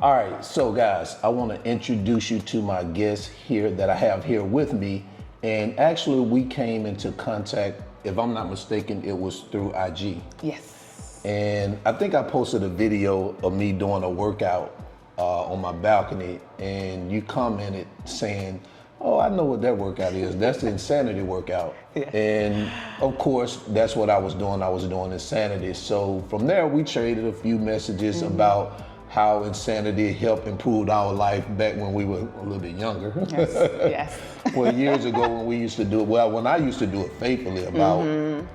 All right, so guys, I want to introduce you to my guest here that I have here with me. And actually, we came into contact, if I'm not mistaken, it was through IG. Yes. And I think I posted a video of me doing a workout on my balcony, and you commented saying, oh, I know what that workout is. That's the insanity workout. Yeah. And of course, that's what I was doing. I was doing insanity. So from there, we traded a few messages about how insanity helped improve our life back when we were a little bit younger. Yes. Yes. Well, years ago when we used to do it, well, when I used to do it faithfully about,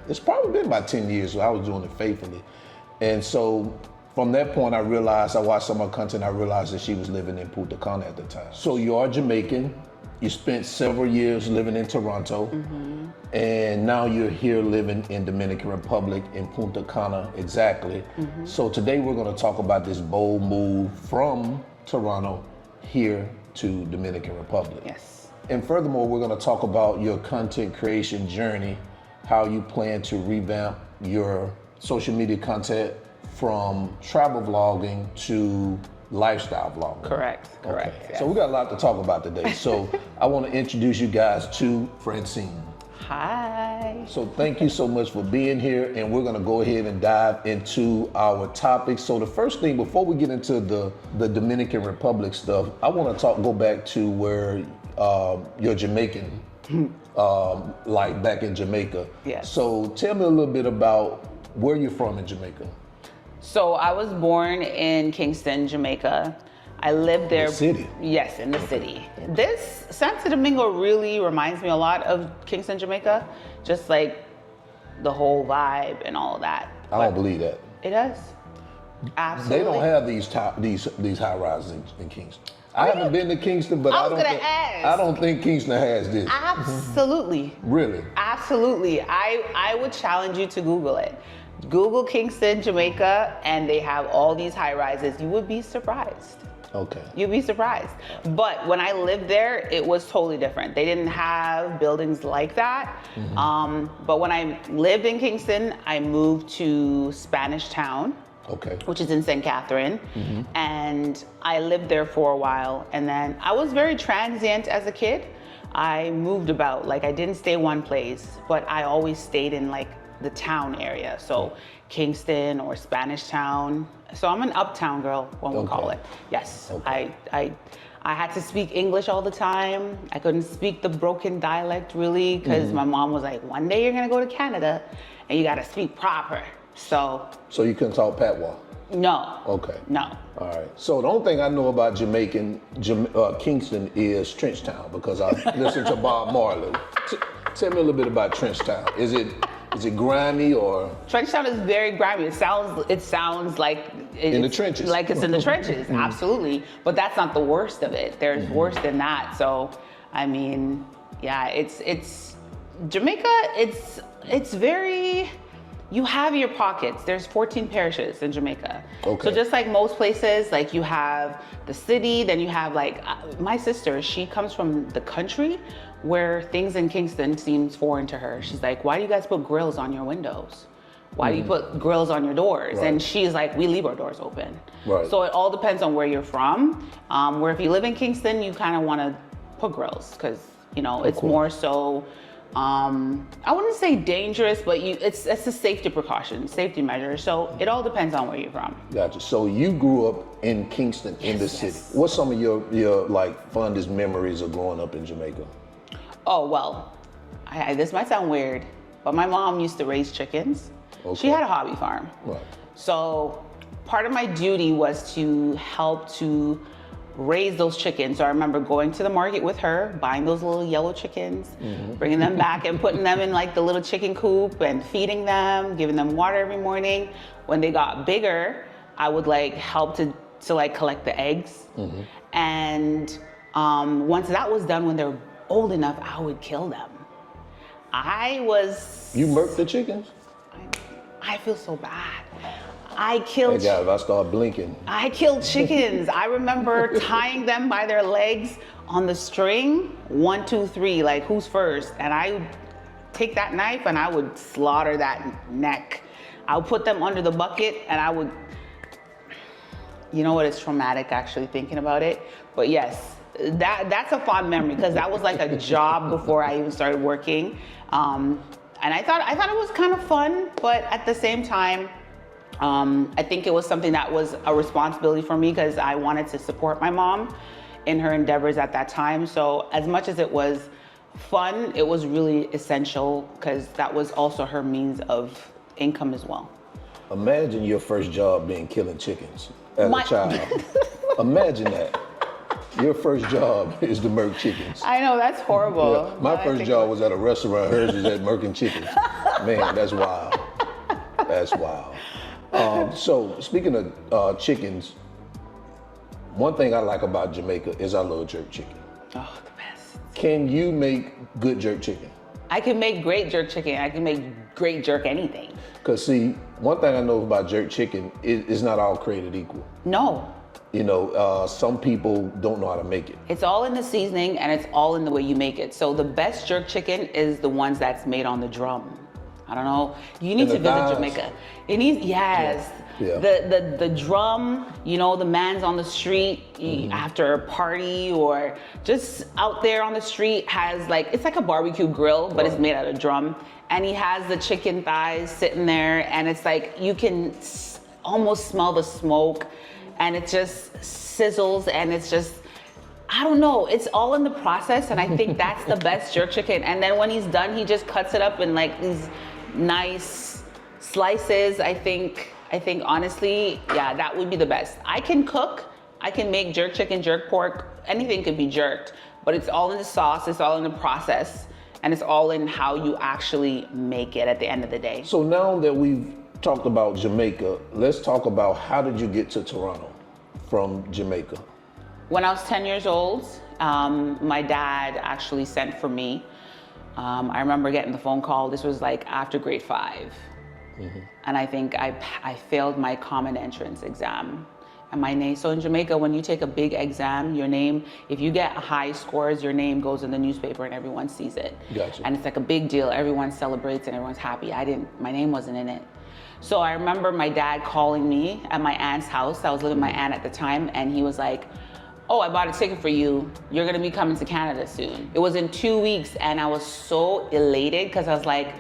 it's probably been about 10 years, so I was doing it faithfully. And so from that point, I realized, I watched some of her content, I realized that she was living in Punta, Cana at the time. So you are Jamaican, you spent several years living in Toronto, and now you're here living in Dominican Republic, in Punta Cana, exactly. So today we're gonna talk about this bold move from Toronto here to Dominican Republic. Yes. And furthermore, we're gonna talk about your content creation journey, how you plan to revamp your social media content from travel vlogging to lifestyle vlogging. Correct. Correct. Okay. Yes. So we got a lot to talk about today. So I want to introduce you guys to Francine. Hi. So thank you so much for being here, and we're going to go ahead and dive into our topic. So the first thing, before we get into the Dominican Republic stuff, I want to go back to where you're Jamaican, like back in Jamaica. Yes. So tell me a little bit about where you're from in Jamaica. So I was born in Kingston, Jamaica. I lived there. The city? Yes, in the city. This Santo Domingo really reminds me a lot of Kingston, Jamaica, just like the whole vibe and all of that. I don't believe that. It does. Absolutely. They don't have these high rises in Kingston. I haven't been to Kingston, but I don't think Kingston has this. Absolutely. Really? Absolutely. I would challenge you to Google it. Google Kingston, Jamaica, and they have all these high rises. You would be surprised. Okay. You'd be surprised. But when I lived there, it was totally different. They didn't have buildings like that. But when I lived in Kingston, I moved to Spanish Town, Okay. which is in St. Catherine. And I lived there for a while. And then I was very transient as a kid. I moved about, like I didn't stay one place, but I always stayed in like the town area. So Kingston or Spanish Town. So I'm an uptown girl, one would call it. Yes. Okay. I had to speak English all the time. I couldn't speak the broken dialect really, because my mom was like, one day you're gonna go to Canada and you gotta speak proper. So you couldn't talk patois? no. Okay. No. All right. So the only thing I know about Kingston is Trenchtown, because I listened to Bob Marley. Tell me a little bit about Trenchtown. Is it grimy or? Trenchtown is very grimy. It sounds like it's in the trenches. Like it's in the trenches, absolutely. But that's not the worst of it. There's worse than that. So, I mean, yeah, it's Jamaica. It's very. You have your pockets. There's 14 parishes in Jamaica. Okay. So just like most places, like you have the city, then you have like, my sister, she comes from the country where things in Kingston seems foreign to her. She's like, why do you guys put grills on your windows? Why do you put grills on your doors? Right. And she's like, we leave our doors open. Right. So it all depends on where you're from. Where if you live in Kingston, you kind of want to put grills because, you know, it's more so, I wouldn't say dangerous, but it's a safety precaution, safety measure. So it all depends on where you're from. Gotcha. So you grew up in Kingston, in the city. What's some of your like fondest memories of growing up in Jamaica? Oh, well, this might sound weird, but my mom used to raise chickens. Okay. She had a hobby farm. Right. So part of my duty was to help to raise those chickens. So I remember going to the market with her, buying those little yellow chickens, bringing them back and putting them in like the little chicken coop and feeding them, giving them water every morning. When they got bigger, I would like help to like collect the eggs. And once that was done, when they were old enough, I would kill them. You murked the chickens? I feel so bad. I killed. Hey, guys, if I start blinking. I killed chickens. I remember tying them by their legs on the string, 1, 2, 3, like who's first? And I would take that knife and I would slaughter that neck. I would put them under the bucket and I would you know what, it's traumatic actually thinking about it. But yes, that's a fond memory because that was like a job before I even started working. And I thought it was kind of fun, but at the same time, I think it was something that was a responsibility for me because I wanted to support my mom in her endeavors at that time. So as much as it was fun, it was really essential because that was also her means of income as well. Imagine your first job being killing chickens as a child. Imagine that. Your first job is to murk chickens. I know, that's horrible. Yeah. My first job was at a restaurant. Hers was at murking chickens. Man, that's wild. That's wild. So speaking of chickens, one thing I like about Jamaica is I love jerk chicken. Oh, the best. Can you make good jerk chicken? I can make great jerk chicken. I can make great jerk anything. Because see, one thing I know about jerk chicken is it's not all created equal. No. You know, some people don't know how to make it. It's all in the seasoning and it's all in the way you make it. So the best jerk chicken is the ones that's made on the drum. I don't know. You need to visit Jamaica. It needs, yes. Yeah. The drum, you know, the man's on the street after a party or just out there on the street has like, it's like a barbecue grill, but it's made out of drum. And he has the chicken thighs sitting there and it's like, you can almost smell the smoke and it just sizzles and it's just, I don't know, it's all in the process and I think that's the best jerk chicken. And then when he's done, he just cuts it up in like these nice slices. I think honestly, yeah, that would be the best. I can cook, I can make jerk chicken, jerk pork, anything could be jerked, but it's all in the sauce, it's all in the process, and it's all in how you actually make it at the end of the day. So now that we've talked about Jamaica, let's talk about how did you get to Toronto from Jamaica? When I was 10 years old, my dad actually sent for me. I remember getting the phone call. This was like after grade 5. And I think I failed my common entrance exam. And my name, so in Jamaica, when you take a big exam, your name, if you get high scores, your name goes in the newspaper and everyone sees it. Gotcha. And it's like a big deal. Everyone celebrates and everyone's happy. My name wasn't in it. So I remember my dad calling me at my aunt's house. I was living with my aunt at the time, and he was like, oh, I bought a ticket for you. You're gonna be coming to Canada soon. It was in 2 weeks, and I was so elated because I was like,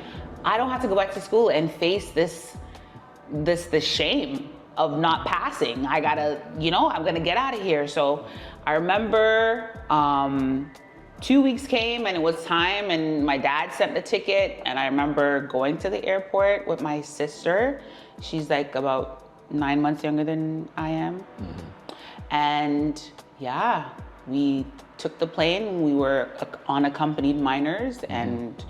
I don't have to go back to school and face this shame of not passing. I gotta, you know, I'm gonna get out of here. So I remember 2 weeks came and it was time and my dad sent the ticket and I remember going to the airport with my sister. She's like about 9 months younger than I am. And yeah, we took the plane. We were unaccompanied minors and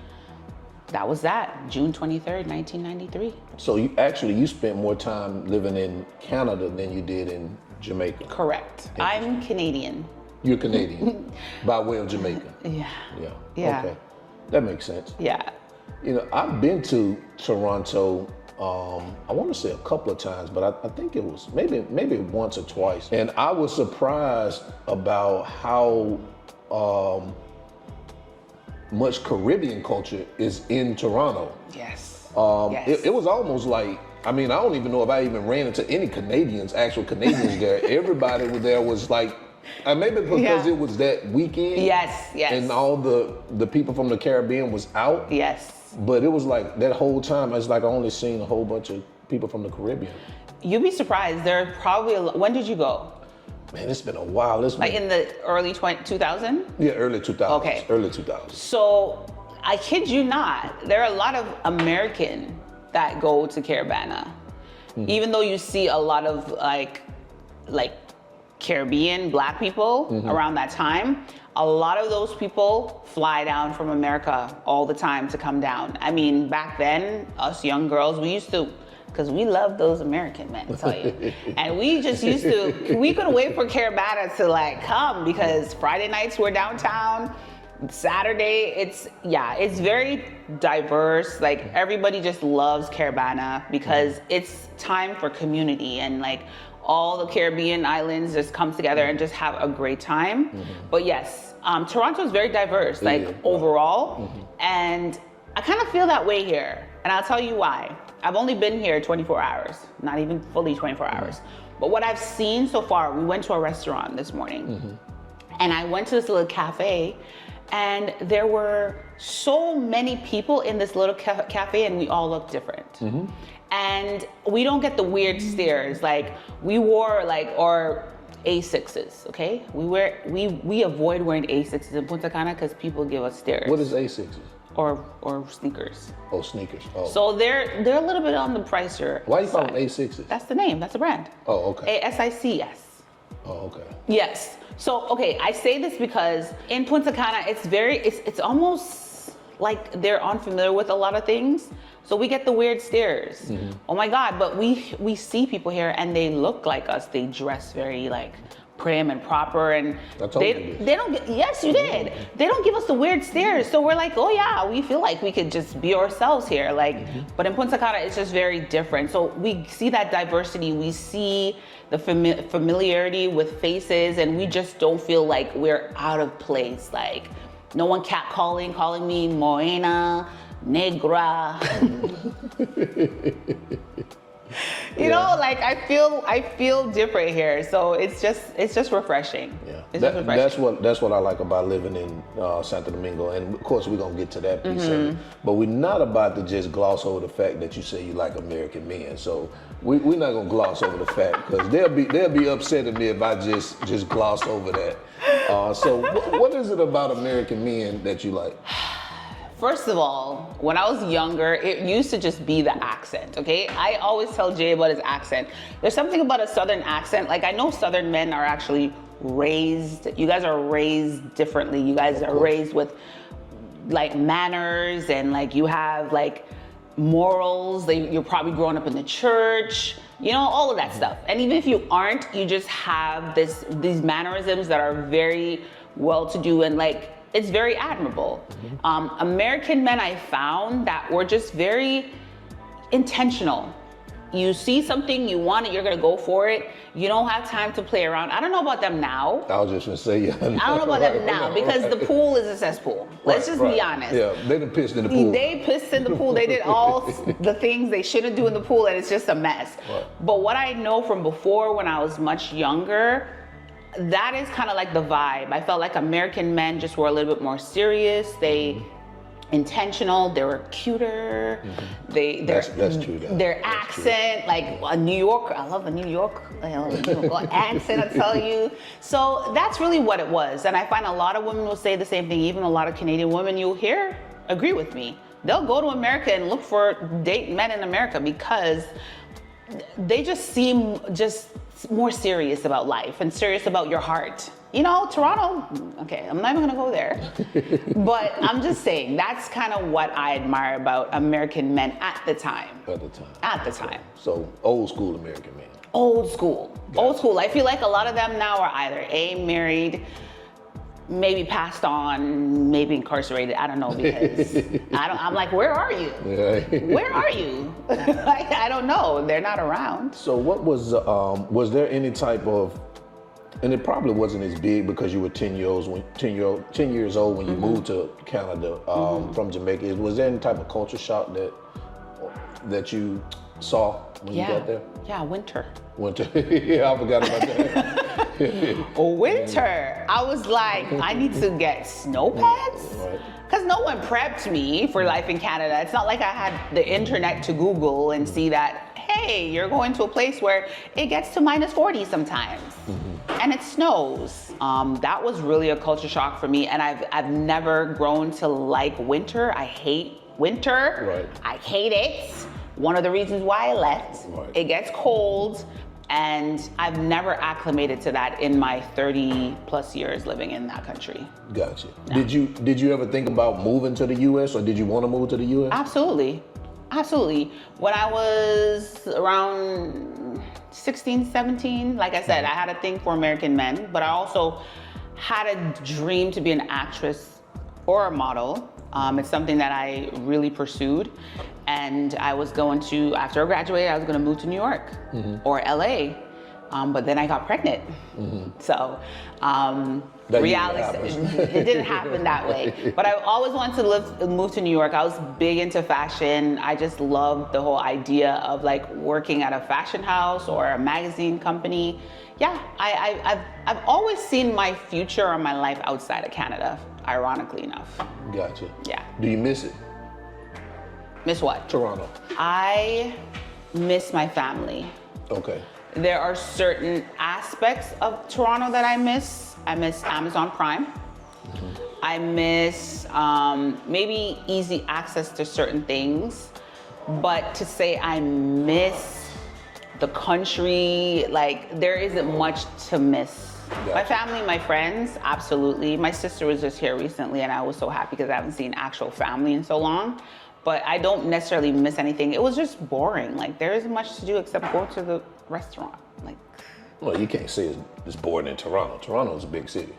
that was that, June 23rd, 1993. So you spent more time living in Canada than you did in Jamaica. Correct. I'm Canadian. You're Canadian by way of Jamaica. Yeah. Yeah. Okay. That makes sense. Yeah. You know, I've been to Toronto, I want to say a couple of times, but I think it was maybe once or twice. And I was surprised about how much Caribbean culture is in Toronto. Yes. Yes. It was almost like, I mean, I don't even know if I even ran into any actual Canadians there. Everybody there was like, maybe because it was that weekend. Yes. And all the people from the Caribbean was out. Yes. But it was like that whole time, it's like I only seen a whole bunch of people from the Caribbean. You'd be surprised. There are probably, when did you go? Man, it's been a while. Like in the early 2000? Yeah, early 2000s. Okay. Early 2000s. So I kid you not, there are a lot of American that go to Caribana. Even though you see a lot of like Caribbean Black people around that time, a lot of those people fly down from America all the time to come down. I mean, back then, us young girls, we used to, because we love those American men, I tell you. And we just used to, we couldn't wait for Caribana to like come because Friday nights we're downtown, Saturday, it's very diverse. Like everybody just loves Caribana because it's time for community and like all the Caribbean islands just come together and just have a great time. But yes, Toronto is very diverse, like overall. And I kind of feel that way here. And I'll tell you why. I've only been here 24 hours, not even fully 24 hours. But what I've seen so far, we went to a restaurant this morning, and I went to this little cafe, and there were so many people in this little cafe, and we all looked different. And we don't get the weird stares. Like, we wore or A6s, okay? We avoid wearing A6s in Punta Cana because people give us stares. What is A6s? Or sneakers. Oh, sneakers. Oh. So they're a little bit on the pricier. Why you call them A6s? That's the name. That's a brand. Oh, okay. ASICS. Oh, okay. Yes. So, okay, I say this because in Punta Cana, it's almost like they're unfamiliar with a lot of things. So we get the weird stares. Oh my God, but we see people here and they look like us. They dress very prim and proper, and they don't get, yes, you did. They don't give us the weird stares. So we're like, oh yeah, we feel like we could just be ourselves here. But in Punta Cana, it's just very different. So we see that diversity. We see the familiarity with faces, and we just don't feel like we're out of place. Like, no one calling me Morena, Negra. You know, I feel different here, so it's just refreshing. Yeah, Refreshing. that's what I like about living in Santo Domingo, and of course we're gonna get to that piece of it. But we're not about to just gloss over the fact that you say you like American men. So we're not gonna gloss over the fact, because they'll be upset at me if I just gloss over that. So what is it about American men that you like? First of all, when I was younger, it used to just be the accent, okay? I always tell Jay about his accent. There's something about a Southern accent. Like, I know Southern men are actually raised, you guys are raised differently. You guys are raised with manners, and you have morals. You're probably growing up in the church, all of that stuff. And even if you aren't, you just have these mannerisms that are very well-to-do, and it's very admirable. American men, I found that were just very intentional. You see something, you want it, you're gonna go for it. You don't have time to play around. I don't know about them now. I was just gonna say, yeah. I don't know about them now, because the pool is a cesspool. Let's just be honest. Yeah, they done pissed in the pool. They pissed in the pool. They did all the things they shouldn't do in the pool, and it's just a mess. Right. But what I know from before, when I was much younger, that is kind of like the vibe. I felt like American men just were a little bit more serious. They intentional. They were cuter. That's true. Their accent, a New Yorker. I love the New York accent. I tell you. So that's really what it was. And I find a lot of women will say the same thing. Even a lot of Canadian women you'll hear agree with me. They'll go to America and look for date men in America because they just seem more serious about life and serious about your heart. Toronto, okay, I'm not even gonna go there. But I'm just saying, that's kind of what I admire about American men at the time. At the time. So old school American men. Old school. Old school. I feel like a lot of them now are either married, maybe passed on, maybe incarcerated. I don't know, because I'm like, where are you? Where are you? I don't know. They're not around. So what was there any type of, and it probably wasn't as big because you were 10 years old when you moved to Canada from Jamaica. Was there any type of culture shock that you saw when you got there? Yeah, winter. Yeah, I forgot about that. Winter. I was like, I need to get snow pads. Because no one prepped me for life in Canada. It's not like I had the internet to Google and see that, hey, you're going to a place where it gets to -40 sometimes. And it snows. That was really a culture shock for me. And I've never grown to like winter. I hate winter. I hate it. One of the reasons why I left. It gets cold, and I've never acclimated to that in my 30 plus years living in that country. Gotcha. No. Did you ever think about moving to the US, or did you want to move to the US? Absolutely. When I was around 16, 17, like I said, I had a thing for American men, but I also had a dream to be an actress or a model. It's something that I really pursued. And I was going to, after I graduated, I was going to move to New York or LA. But then I got pregnant. So That reality, usually it didn't happen that way. But I always wanted to move to New York. I was big into fashion. I just loved the whole idea of like working at a fashion house or a magazine company. Yeah, I've always seen my future or my life outside of Canada, ironically enough. Gotcha. Yeah. Do you miss it? Miss what? Toronto. I miss my family. Okay. There are certain aspects of Toronto that I miss. I miss Amazon Prime. I miss maybe easy access to certain things. But to say I miss the country, like there isn't much to miss. Gotcha. My family, my friends, absolutely. My sister was just here recently and I was so happy because I haven't seen actual family in so long. But I don't necessarily miss anything. It was just boring. Like there isn't much to do except go to the restaurant. Like, well, you can't say it's boring in Toronto. Toronto is a big city.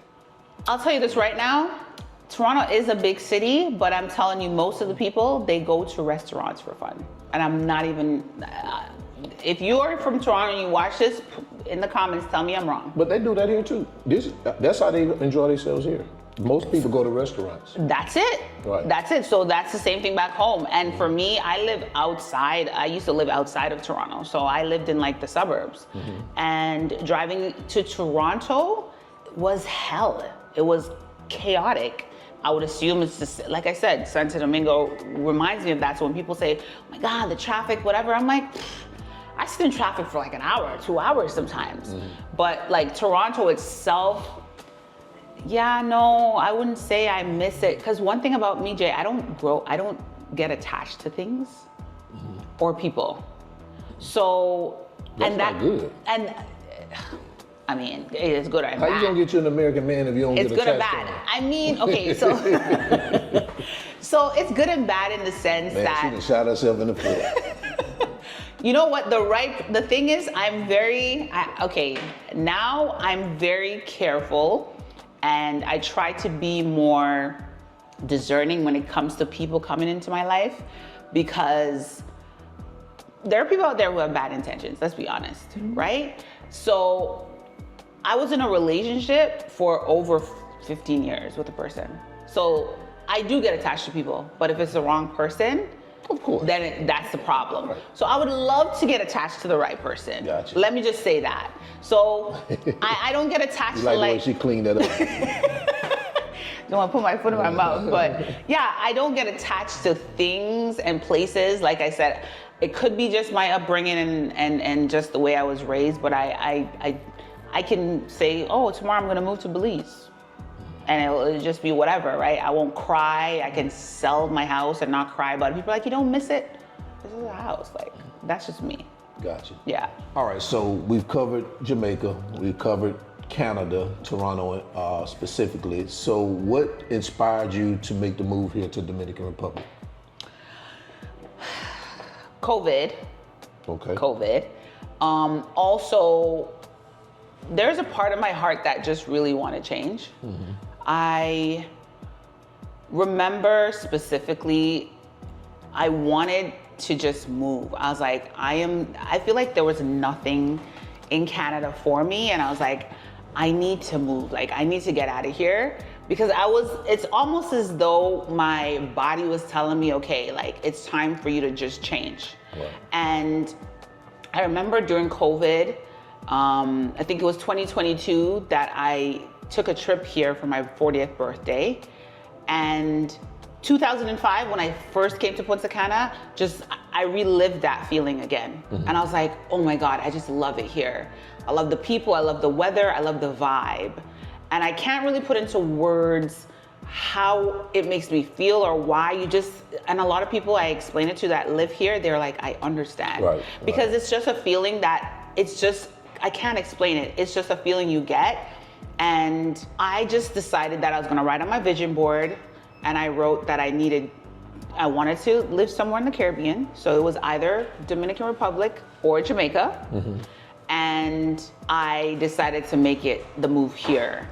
I'll tell you this right now. Toronto is a big city, but I'm telling you, most of the people, they go to restaurants for fun. And I'm not even, if you are from Toronto and you watch this, in the comments, tell me I'm wrong. But they do that here too. That's how they enjoy themselves here. Most people go to restaurants. That's it. Right. That's it. So that's the same thing back home. And for me, I live outside. I used to live outside of Toronto. So I lived in like the suburbs. And driving to Toronto was hell. It was chaotic. I would assume it's just, like I said, Santo Domingo reminds me of that. So when people say, oh my God, the traffic, whatever, I'm like, I sit in traffic for like an hour, 2 hours sometimes. But like Toronto itself, yeah, no, I wouldn't say I miss it. Because one thing about me, Jay, I don't get attached to things or people. So, That's not good. And I mean, it's good or bad. How you gonna get you an American man if you don't It's get good or attached bad. to him? I mean, okay, so so it's good and bad in the sense Man, that she done shot herself in the foot. you know what, the thing is, now I'm very careful and I try to be more discerning when it comes to people coming into my life, because there are people out there who have bad intentions, let's be honest, right? So I was in a relationship for over 15 years with a person. So I do get attached to people, but if it's the wrong person, Of course. then that's the problem. So I would love to get attached to the right person. Gotcha. Let me just say that. So I don't get attached You to like the way she cleaned that up. don't want to put my foot in my mouth, but yeah, I don't get attached to things and places. Like I said, it could be just my upbringing and just the way I was raised, but I can say, oh, tomorrow I'm gonna move to Belize. And it'll just be whatever, right? I won't cry. I can sell my house and not cry about it. People are like, you don't miss it? This is a house. Like, that's just me. Gotcha. Yeah. All right, so we've covered Jamaica, we've covered Canada, Toronto specifically. So what inspired you to make the move here to Dominican Republic? COVID. Okay. COVID. Also, there's a part of my heart that just really want to change. I remember specifically, I wanted to just move. I was like, I feel like there was nothing in Canada for me. And I was like, I need to move. Like, I need to get out of here. Because it's almost as though my body was telling me, okay, like, it's time for you to just change. Right. And I remember during COVID, I think it was 2022 that I took a trip here for my 40th birthday. And 2005, when I first came to Punta Cana, I relived that feeling again. And I was like, oh my God, I just love it here. I love the people, I love the weather, I love the vibe. And I can't really put into words how it makes me feel or why and a lot of people I explain it to that live here, they're like, I understand. Right, because it's just a feeling that I can't explain it. It's just a feeling you get. And I just decided that I was gonna write on my vision board, and I wrote that I wanted to live somewhere in the Caribbean. So it was either Dominican Republic or Jamaica. And I decided to make it the move here.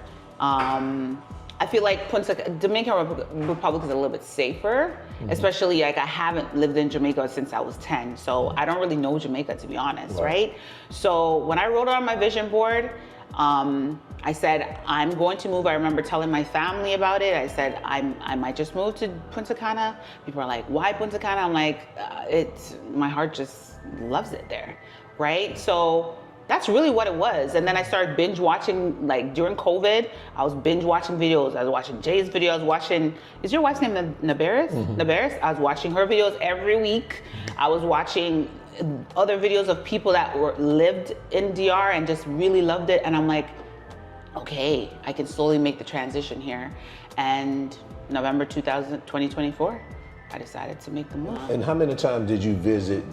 I feel like Dominican Republic is a little bit safer, especially like I haven't lived in Jamaica since I was 10, so I don't really know Jamaica, to be honest, right? So when I wrote it on my vision board, I said, I'm going to move. I remember telling my family about it. I said, I might just move to Punta Cana. People are like, why Punta Cana? I'm like, my heart just loves it there, right? So that's really what it was. And then I started binge watching, like during COVID, I was binge watching videos. I was watching Jay's video. I was watching, is your wife's name Nabaris? Nabaris? I was watching her videos every week. I was watching other videos of people that lived in DR and just really loved it. And I'm like, okay, I can slowly make the transition here. And November 2024, I decided to make the move. And how many times did you visit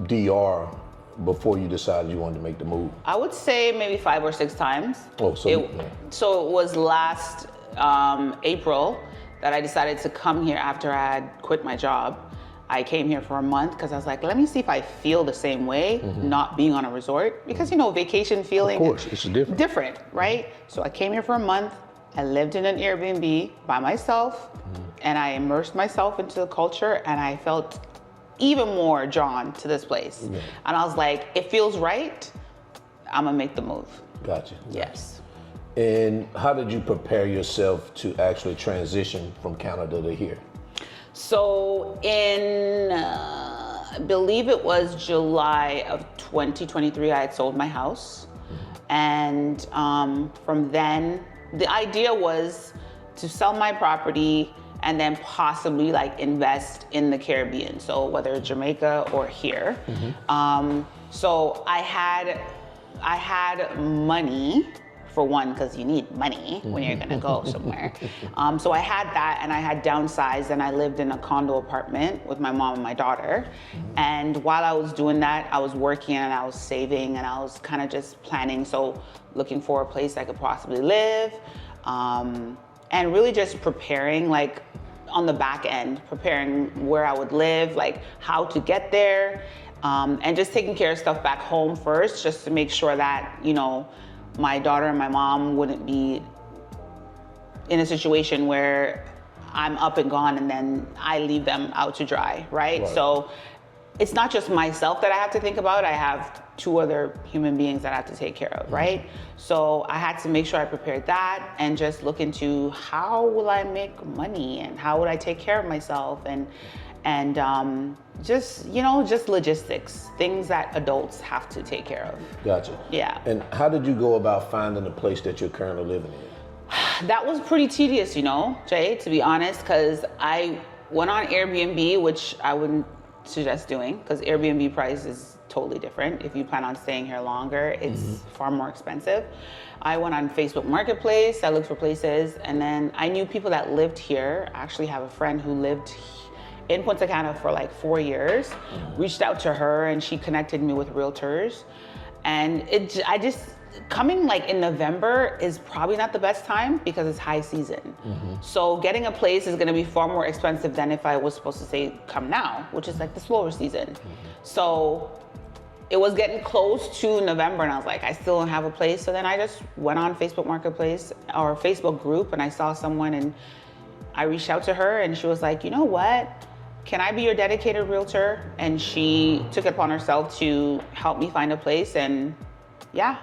DR before you decided you wanted to make the move? I would say maybe 5 or 6 times. Oh, so so it was last April that I decided to come here after I had quit my job. I came here for a month because I was like, let me see if I feel the same way, not being on a resort. Because, you know, vacation feeling. Of course, it's different. Different, right? So I came here for a month. I lived in an Airbnb by myself, and I immersed myself into the culture, and I felt even more drawn to this place. And I was like, it feels right. I'm gonna make the move. Gotcha. Yes. And how did you prepare yourself to actually transition from Canada to here? So in, I believe it was July of 2023, I had sold my house. And from then, the idea was to sell my property and then possibly like invest in the Caribbean. So whether it's Jamaica or here. So I had money, for one, because you need money when you're gonna go somewhere. So I had that, and I had downsized, and I lived in a condo apartment with my mom and my daughter. And while I was doing that, I was working and I was saving and I was kind of just planning. So looking for a place I could possibly live, and really just preparing, like on the back end, preparing where I would live, like how to get there, and just taking care of stuff back home first, just to make sure that, you know, my daughter and my mom wouldn't be in a situation where I'm up and gone and then I leave them out to dry, right? So it's not just myself that I have to think about. I have 2 other human beings that I have to take care of, right? So I had to make sure I prepared that and just look into how will I make money and how would I take care of myself, and just, you know, just logistics, things that adults have to take care of. Gotcha. Yeah. And how did you go about finding the place that you're currently living in? That was pretty tedious, you know, Jay, to be honest, because I went on Airbnb, which I wouldn't suggest doing, because Airbnb price is totally different. If you plan on staying here longer, it's far more expensive. I went on Facebook Marketplace, I looked for places, and then I knew people that lived here. I actually have a friend who lived in Punta Cana for like 4 years, reached out to her and she connected me with realtors. And coming like in November is probably not the best time because it's high season. So getting a place is gonna be far more expensive than if I was supposed to say come now, which is like the slower season. So it was getting close to November and I was like, I still don't have a place. So then I just went on Facebook Marketplace or Facebook group and I saw someone and I reached out to her and she was like, you know what? Can I be your dedicated realtor? And she took it upon herself to help me find a place. And yeah,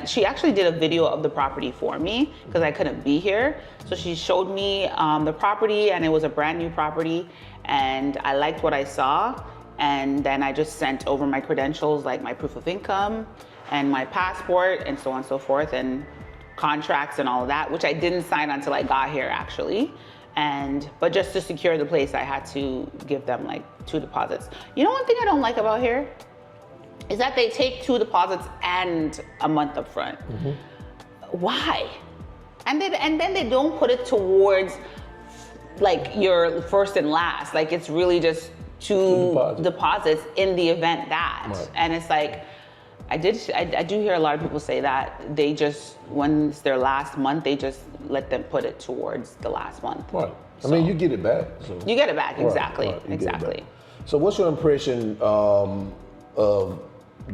she actually did a video of the property for me because I couldn't be here. So she showed me the property and it was a brand new property and I liked what I saw. And then I just sent over my credentials, like my proof of income and my passport and so on and so forth, and contracts and all of that, which I didn't sign until I got here actually. But just to secure the place, I had to give them like 2 deposits. You know, one thing I don't like about here is that they take 2 deposits and a month up front. Why? And then they don't put it towards like your first and last. Like it's really just 2 deposits in the event that. And it's like, I do hear a lot of people say that they just, when it's their last month, they just let them put it towards the last month. Right. I mean, you get it back. So. You get it back, exactly. Right, Exactly. Back. So what's your impression of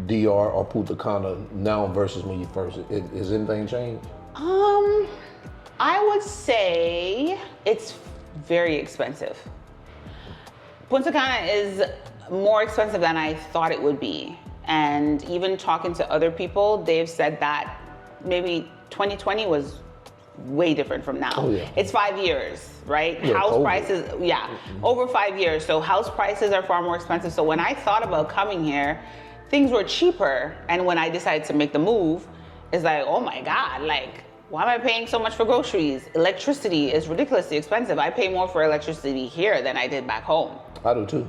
DR or Punta Cana now versus when you first, has anything changed? I would say it's very expensive. Punta Cana is more expensive than I thought it would be. And even talking to other people, they've said that maybe 2020 was way different from now. Oh, yeah. It's 5 years, right? Yeah, House over. prices, over 5 years. So house prices are far more expensive. So when I thought about coming here, things were cheaper. And when I decided to make the move, it's like, oh my God, like, why am I paying so much for groceries? Electricity is ridiculously expensive. I pay more for electricity here than I did back home. I do too.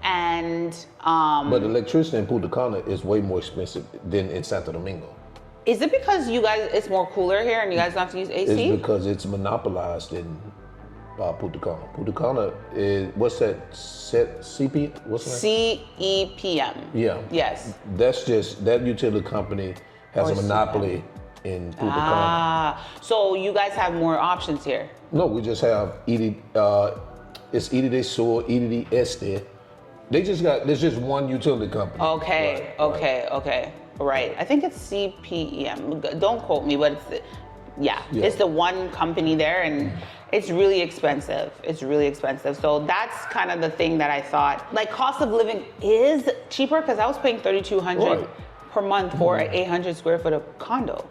And But electricity in Punta Cana is way more expensive than in Santo Domingo. is it because you guys, it's more cooler here and you guys don't have to use AC? It's because it's monopolized in Punta Cana. Punta Cana is, what's that? CP? What's that? CEPM. Yeah. Yes. That's just, that utility company has Or a monopoly in Punta Cana. So you guys have more options here. No, we just have it's EDD Sur, EDD Este. They just got, there's just one utility company. Okay, Right. okay. Right. I think it's CPEM. Don't quote me, but it's the one company there, and it's really expensive. It's really expensive. So that's kind of the thing that I thought. Like, cost of living is cheaper because I was paying $3,200 per month for an 800 square foot of condo.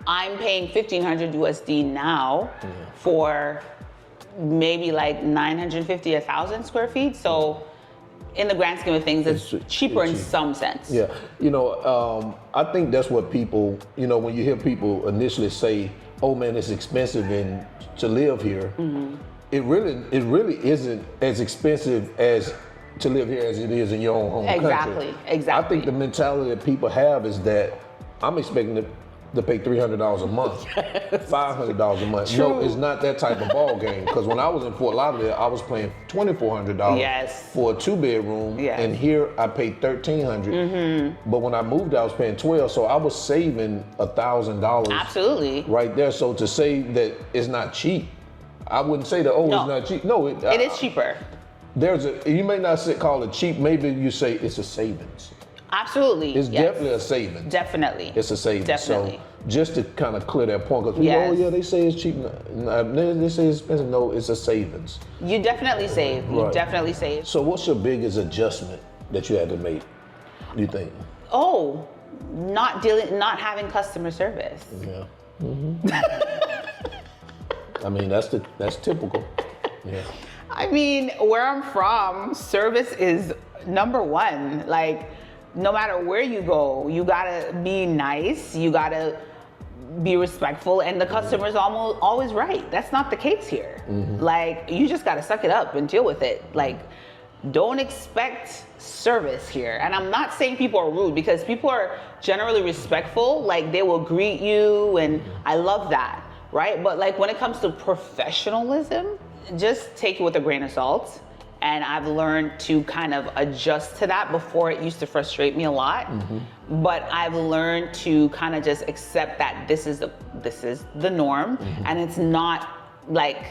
I'm paying $1,500 USD now for maybe like 950, 1,000 square feet. So in the grand scheme of things, it's cheaper in some sense. Yeah, I think that's what people, when you hear people initially say, "Oh man, it's expensive to live here," it really isn't as expensive as to live here as it is in your own home country. Exactly. I think the mentality that people have is that I'm expecting to pay $300 a month, $500 a month. True. No, it's not that type of ball game. Because when I was in Fort Lauderdale, I was paying $2,400 for a 2-bedroom, and here I paid $1,300. But when I moved, I was paying $1,200, so I was saving $1,000. Absolutely. Right there. So to say that it's not cheap, I wouldn't say that. It's not cheap. No, it is cheaper. You may not call it cheap. Maybe you say it's a savings. Absolutely. It's definitely a savings. Definitely. It's a savings. Definitely. So just to kind of clear that point, because people, they say it's cheap. They say it's expensive. No, it's a savings. You definitely save. You definitely save. So what's your biggest adjustment that you had to make, you think? Oh, not having customer service. Yeah. I mean, that's typical. Yeah. I mean, where I'm from, service is number one. Like, no matter where you go, you gotta be nice, you gotta be respectful, and the customer's always right. That's not the case here. Like, you just gotta suck it up and deal with it. Like, don't expect service here. And I'm not saying people are rude, because people are generally respectful. Like, they will greet you, and I love that, right? But like, when it comes to professionalism, just take it with a grain of salt. And I've learned to kind of adjust to that. Before, it used to frustrate me a lot, but I've learned to kind of just accept that this is the norm, and it's not like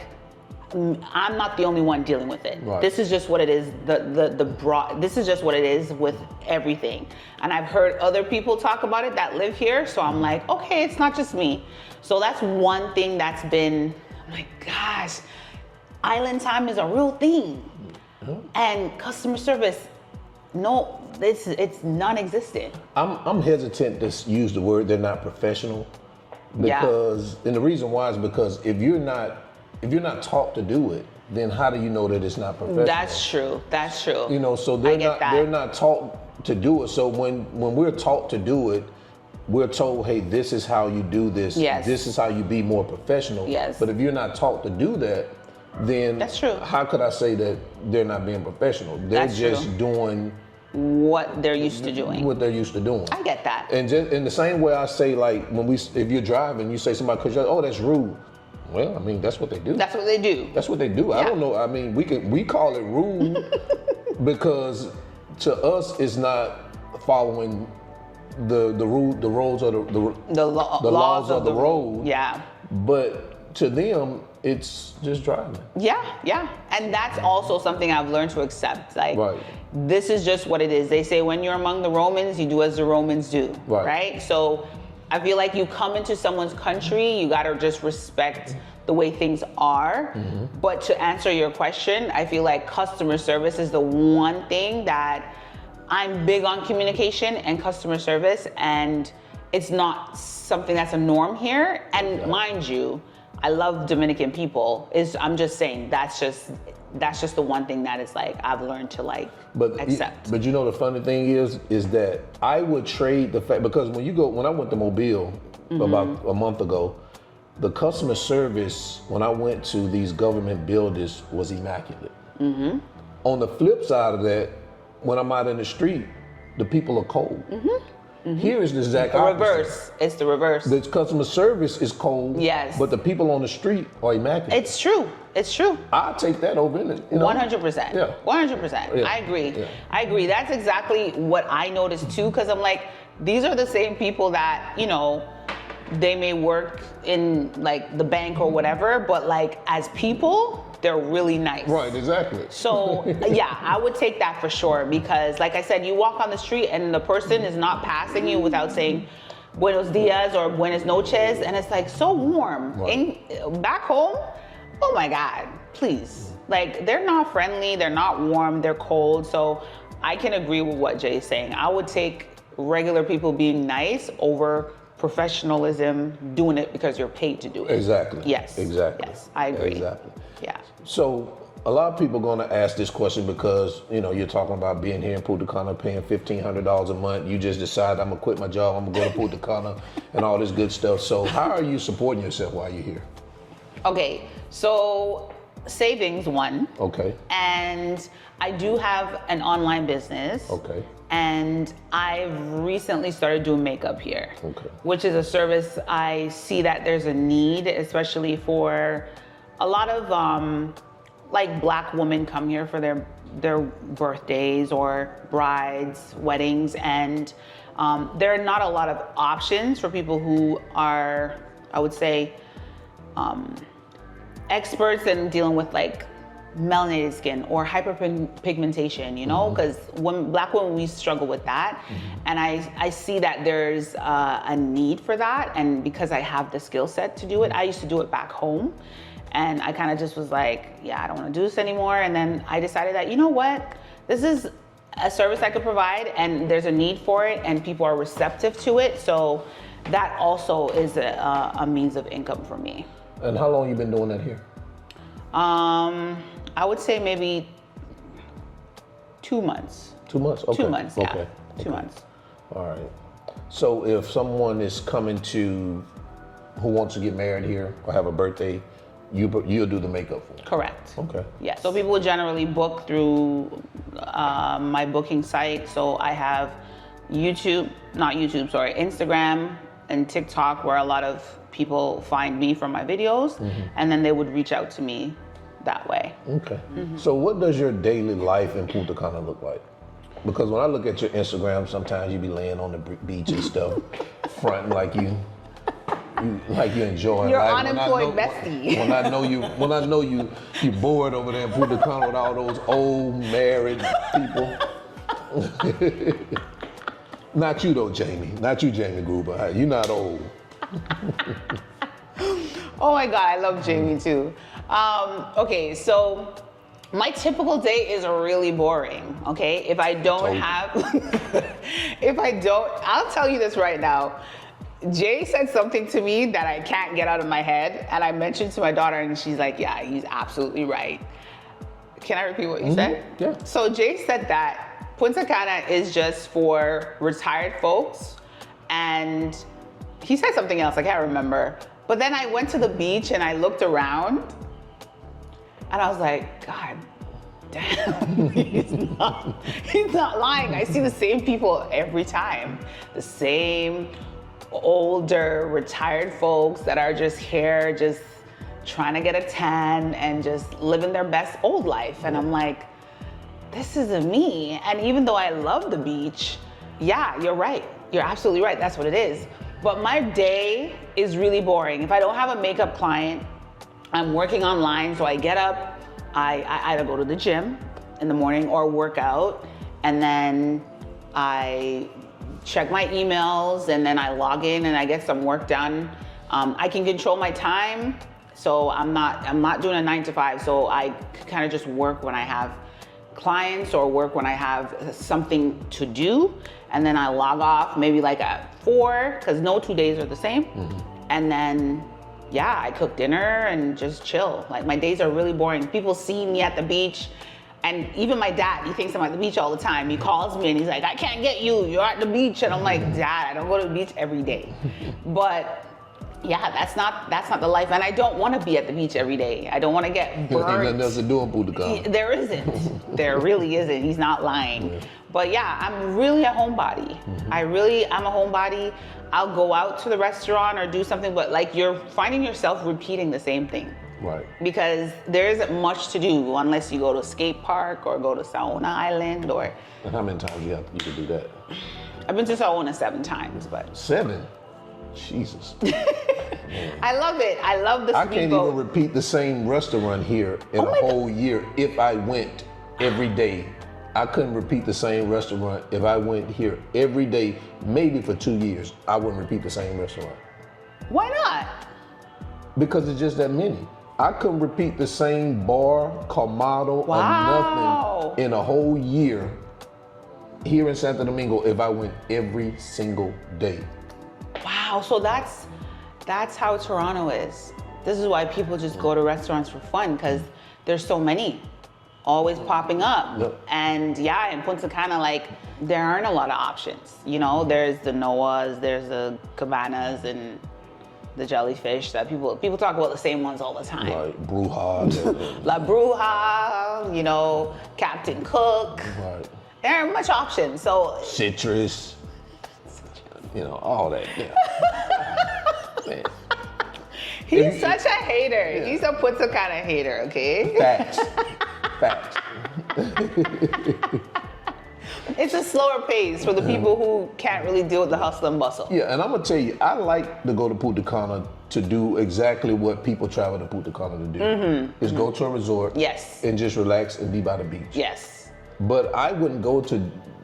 I'm not the only one dealing with it. Right. This is just what it is. This is just what it is with everything. And I've heard other people talk about it that live here, so I'm like, okay, it's not just me. So that's one thing that's been, oh my gosh, island time is a real thing. And customer service, no, it's non-existent. I'm hesitant to use the word they're not professional, because and the reason why is because if you're not taught to do it, then how do you know that it's not professional? That's true. So they're not taught to do it. So when we're taught to do it, we're told, hey, this is how you do this. Yes. This is how you be more professional. Yes. But if you're not taught to do that, then that's true. How could I say that they're not being professional? They're just doing what they're used to doing. I get that. And just in the same way I say, like, if you're driving, you say somebody, oh, that's rude. Well, I mean, that's what they do. That's what they do. Yeah. I don't know. I mean, we call it rude because to us it's not following the laws of the road. Yeah. But to them, it's just driving. Yeah. And that's also something I've learned to accept. Like, this is just what it is. They say when you're among the Romans, you do as the Romans do. Right? So I feel like you come into someone's country, you gotta just respect the way things are. But to answer your question, I feel like customer service is the one thing that I'm big on communication and customer service, and it's not something that's a norm here. And mind you, I love Dominican people. I'm just saying that's just the one thing that is like I've learned to like accept. But you know the funny thing is that I would trade the fact, because when I went to Mobile about a month ago, the customer service when I went to these government buildings was immaculate. On the flip side of that, when I'm out in the street, the people are cold. Here is the exact opposite. Reverse. It's the reverse. The customer service is cold. Yes. But the people on the street are immaculate. It's true. It's true. I'll take that over in it. 100%. Yeah. 100%. Yeah. I agree. Yeah. I agree. That's exactly what I noticed too, because I'm like, these are the same people that, you know, they may work in like the bank or whatever, but like as people, they're really nice. Right, exactly. So yeah, I would take that for sure, because like I said, you walk on the street and the person is not passing you without saying buenos dias or buenas noches, and it's like so warm. Right. Back home, oh my God, please. Like they're not friendly, they're not warm, they're cold. So I can agree with what Jay's saying. I would take regular people being nice over professionalism, doing it because you're paid to do it. Exactly. Yes. Exactly. Yes, I agree. Exactly. Yeah. So a lot of people are going to ask this question because, you know, you're talking about being here in Punta Cana, paying $1,500 a month. You just decide I'm going to quit my job, I'm going to go to Punta Cana and all this good stuff. So how are you supporting yourself while you're here? Okay, so savings one. Okay. And I do have an online business. Okay. And I've recently started doing makeup here. Okay. Which is a service I see that there's a need, especially for a lot of like Black women come here for their birthdays or brides, weddings, and there are not a lot of options for people who are, I would say, experts in dealing with like melanated skin or hyperpigmentation, you know, because when Black women, we struggle with that. And I see that there's a need for that. And because I have the skill set to do it, I used to do it back home. And I kind of just was like, yeah, I don't want to do this anymore. And then I decided that, you know what, this is a service I could provide and there's a need for it and people are receptive to it. So that also is a means of income for me. And how long you been doing that here? I would say maybe 2 months. 2 months? Okay. 2 months, yeah. Okay. 2 months. All right. So if someone is coming who wants to get married here or have a birthday, you'll do the makeup for them? Correct. Okay. Yeah. So people generally book through my booking site. So I have Instagram and TikTok, where a lot of people find me from my videos, and then they would reach out to me that way. Okay. So what does your daily life in Punta Cana look like? Because when I look at your Instagram, sometimes you be laying on the beach and stuff, fronting like you enjoying Your life. unemployed bestie. When I know you bored over there in Punta Cana with all those old married people. Not you though, Jamie. Not you, Jamie Gruber. You're not old. Oh my God, I love Jamie too. Okay, so my typical day is really boring, okay? If I don't have, I'll tell you this right now. Jay said something to me that I can't get out of my head, and I mentioned to my daughter, and she's like, yeah, he's absolutely right. Can I repeat what you said? Yeah. So Jay said that Punta Cana is just for retired folks, and he said something else, I can't remember. But then I went to the beach and I looked around, and I was like, God damn, he's not lying. I see the same people every time. The same older, retired folks that are just here, just trying to get a tan and just living their best old life. And I'm like, this isn't me. And even though I love the beach, yeah, you're right. You're absolutely right. That's what it is. But my day is really boring. If I don't have a makeup client, I'm working online, so I get up, I either go to the gym in the morning or work out, and then I check my emails, and then I log in and I get some work done. I can control my time, so I'm not doing a 9 to 5. So I kind of just work when I have clients or work when I have something to do, and then I log off maybe like at 4, because no 2 days are the same. And then I cook dinner and just chill. Like, my days are really boring. People see me at the beach, and even my dad, he thinks I'm at the beach all the time. He calls me and he's like, I can't get you, you're at the beach. And I'm like, Dad, I don't go to the beach every day. But that's not the life, and I don't want to be at the beach every day. I don't want to get burnt. Ain't nothing else to do in Punta Cana. There isn't. There really isn't. He's not lying. But I'm really a homebody. I'm a homebody. I'll go out to the restaurant or do something, but like, you're finding yourself repeating the same thing. Right. Because there isn't much to do unless you go to a skate park or go to Saona Island or. And how many times you can do that? I've been to Saona 7 times, but. 7? Jesus. I love it. I love the I can't even repeat the same restaurant here in a whole year if I went every day. I couldn't repeat the same restaurant if I went here every day, maybe for 2 years. I wouldn't repeat the same restaurant. Why not? Because it's just that many. I couldn't repeat the same bar, Kamado, or nothing in a whole year here in Santo Domingo if I went every single day. Wow, so that's how Toronto is. This is why people just go to restaurants for fun, because there's so many always popping up. Yep. And in Punta Cana, like, there aren't a lot of options. You know, there's the Noahs, there's the Cabanas, and the jellyfish that people talk about the same ones all the time. Right, Bruja. La Bruja, you know, Captain Cook. Right. There aren't much options, so. Citrus. You know, all that. Yeah. Man. He's such a hater. Yeah. He's a Punta Cana hater, okay? Facts. It's a slower pace for the people who can't really deal with the hustle and bustle. Yeah, and I'm gonna tell you, I like to go to Punta Cana to do exactly what people travel to Punta Cana to do. Is go to a resort. Yes. And just relax and be by the beach. Yes. But I wouldn't go to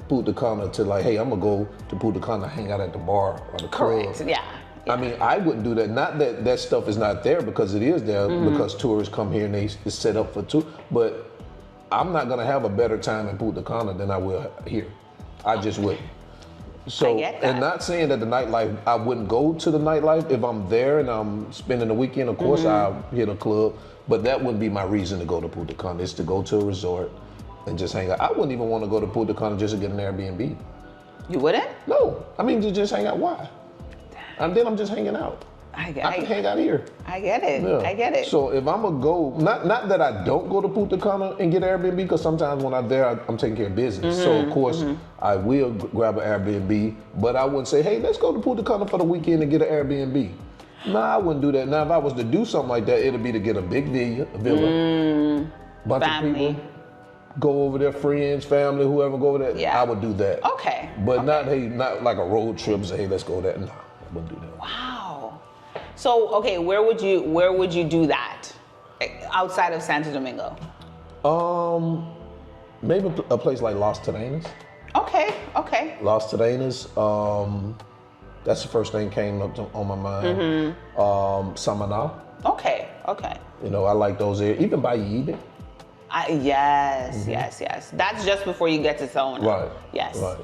Punta Cana to like, hey, I'm gonna go to Punta Cana, hang out at the bar or the club. Correct. Yeah. I mean, I wouldn't do that. Not that that stuff is not there, because it is there, because tourists come here and it's set up for tour. But I'm not gonna have a better time in Punta Cana than I will here. I just wouldn't. So, I get that. and not saying that the nightlife, I wouldn't go to the nightlife. If I'm there and I'm spending the weekend, of course I'll hit a club, but that wouldn't be my reason to go to Punta Cana. It's to go to a resort and just hang out. I wouldn't even want to go to Punta Cana just to get an Airbnb. You wouldn't? No, I mean, to just hang out. Why? And then I'm just hanging out. I can hang out here. I get it. Yeah. I get it. So if I'm gonna go, not that I don't go to Punta Cana and get an Airbnb, because sometimes when I'm there, I'm taking care of business. So of course, I will grab an Airbnb, but I wouldn't say, hey, let's go to Punta Cana for the weekend and get an Airbnb. Nah, I wouldn't do that. Now, if I was to do something like that, it'd be to get a big villa, bunch family. of people, go over there, friends, family, whoever go over there. Yeah. I would do that. Okay. But not like a road trip. Say, hey, let's go there. Nah, I wouldn't do that. Wow. So, okay, where would you do that outside of Santo Domingo? Maybe a place like Las Terrenas. Okay. Las Terrenas. That's the first thing came up on my mind. Samaná. Okay. You know, I like those areas. Even by Yibe. Yes. That's just before you get to Saona. Right. Yes. Right.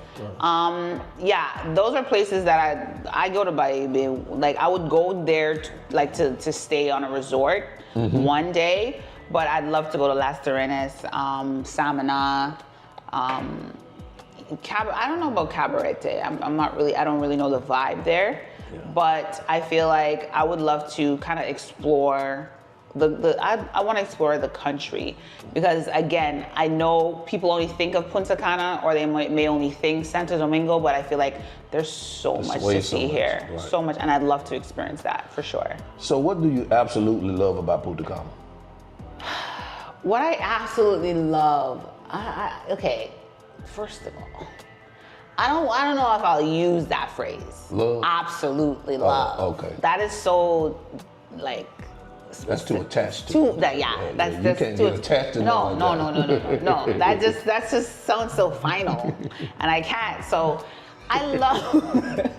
Yeah, those are places that I go to Baibe. Like, I would go there to stay on a resort one day, but I'd love to go to Las Terrenas, Samaná, I don't know about Cabarete. I don't really know the vibe there, but I feel like I would love to kind of explore I want to explore the country, because again, I know people only think of Punta Cana, or they may only think Santo Domingo, but I feel like there's so much to see here. Right. So much, and I'd love to experience that for sure. So what do you absolutely love about Punta Cana? What I absolutely love, okay, first of all, I don't know if I'll use that phrase. Love? Absolutely love. Oh, okay. That is so, like, that's too attached to. That's you can't get attached to no. That just sounds so final, and I can't. So, I love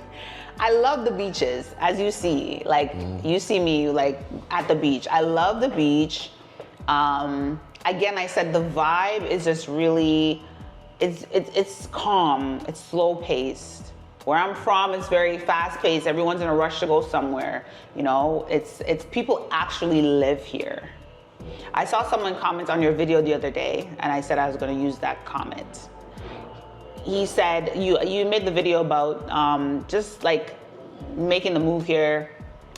I love the beaches, as you see. Like you see me like at the beach. I love the beach. Again, I said the vibe is just really, it's calm. It's slow paced. Where I'm from, it's very fast paced. Everyone's in a rush to go somewhere. You know, it's people actually live here. I saw someone comment on your video the other day, and I said I was going to use that comment. He said you made the video about just like making the move here.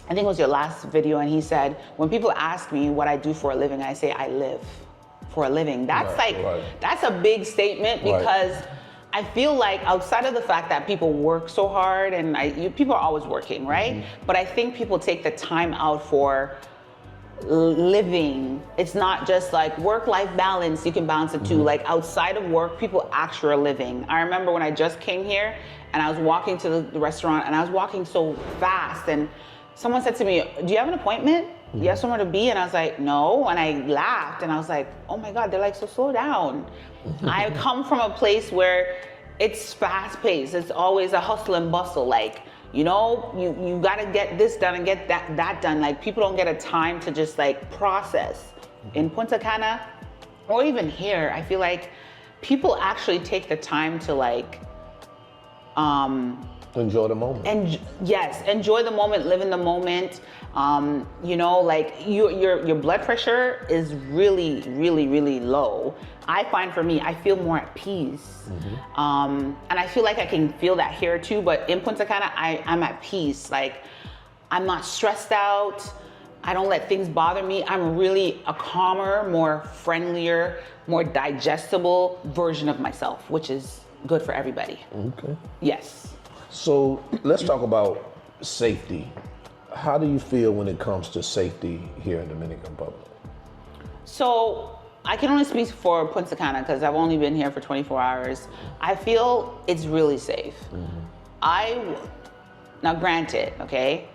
I think it was your last video, and he said, when people ask me what I do for a living, I say I live for a living. That's that's a big statement, because I feel like outside of the fact that people work so hard, and people are always working, right? But I think people take the time out for living. It's not just like work-life balance, you can balance it too. Like outside of work, people actually are living. I remember when I just came here and I was walking to the restaurant, and I was walking so fast, and someone said to me, do you have an appointment? Do you have somewhere to be? And I was like, no. And I laughed, and I was like, oh my God, they're like, so slow down. I come from a place where it's fast-paced. It's always a hustle and bustle. Like, you know, you got to get this done and get that done. Like, people don't get a time to just like process. In Punta Cana, or even here, I feel like people actually take the time to like enjoy the moment. And yes, enjoy the moment, live in the moment. You know, like your blood pressure is really, really, really low. I find for me, I feel more at peace. And I feel like I can feel that here too, but in Punta Cana, I'm at peace. Like, I'm not stressed out. I don't let things bother me. I'm really a calmer, more friendlier, more digestible version of myself, which is good for everybody. Okay. Yes. So let's talk about safety. How do you feel when it comes to safety here in Dominican Republic? So I can only speak for Punta Cana because I've only been here for 24 hours. I feel it's really safe. Now granted, okay,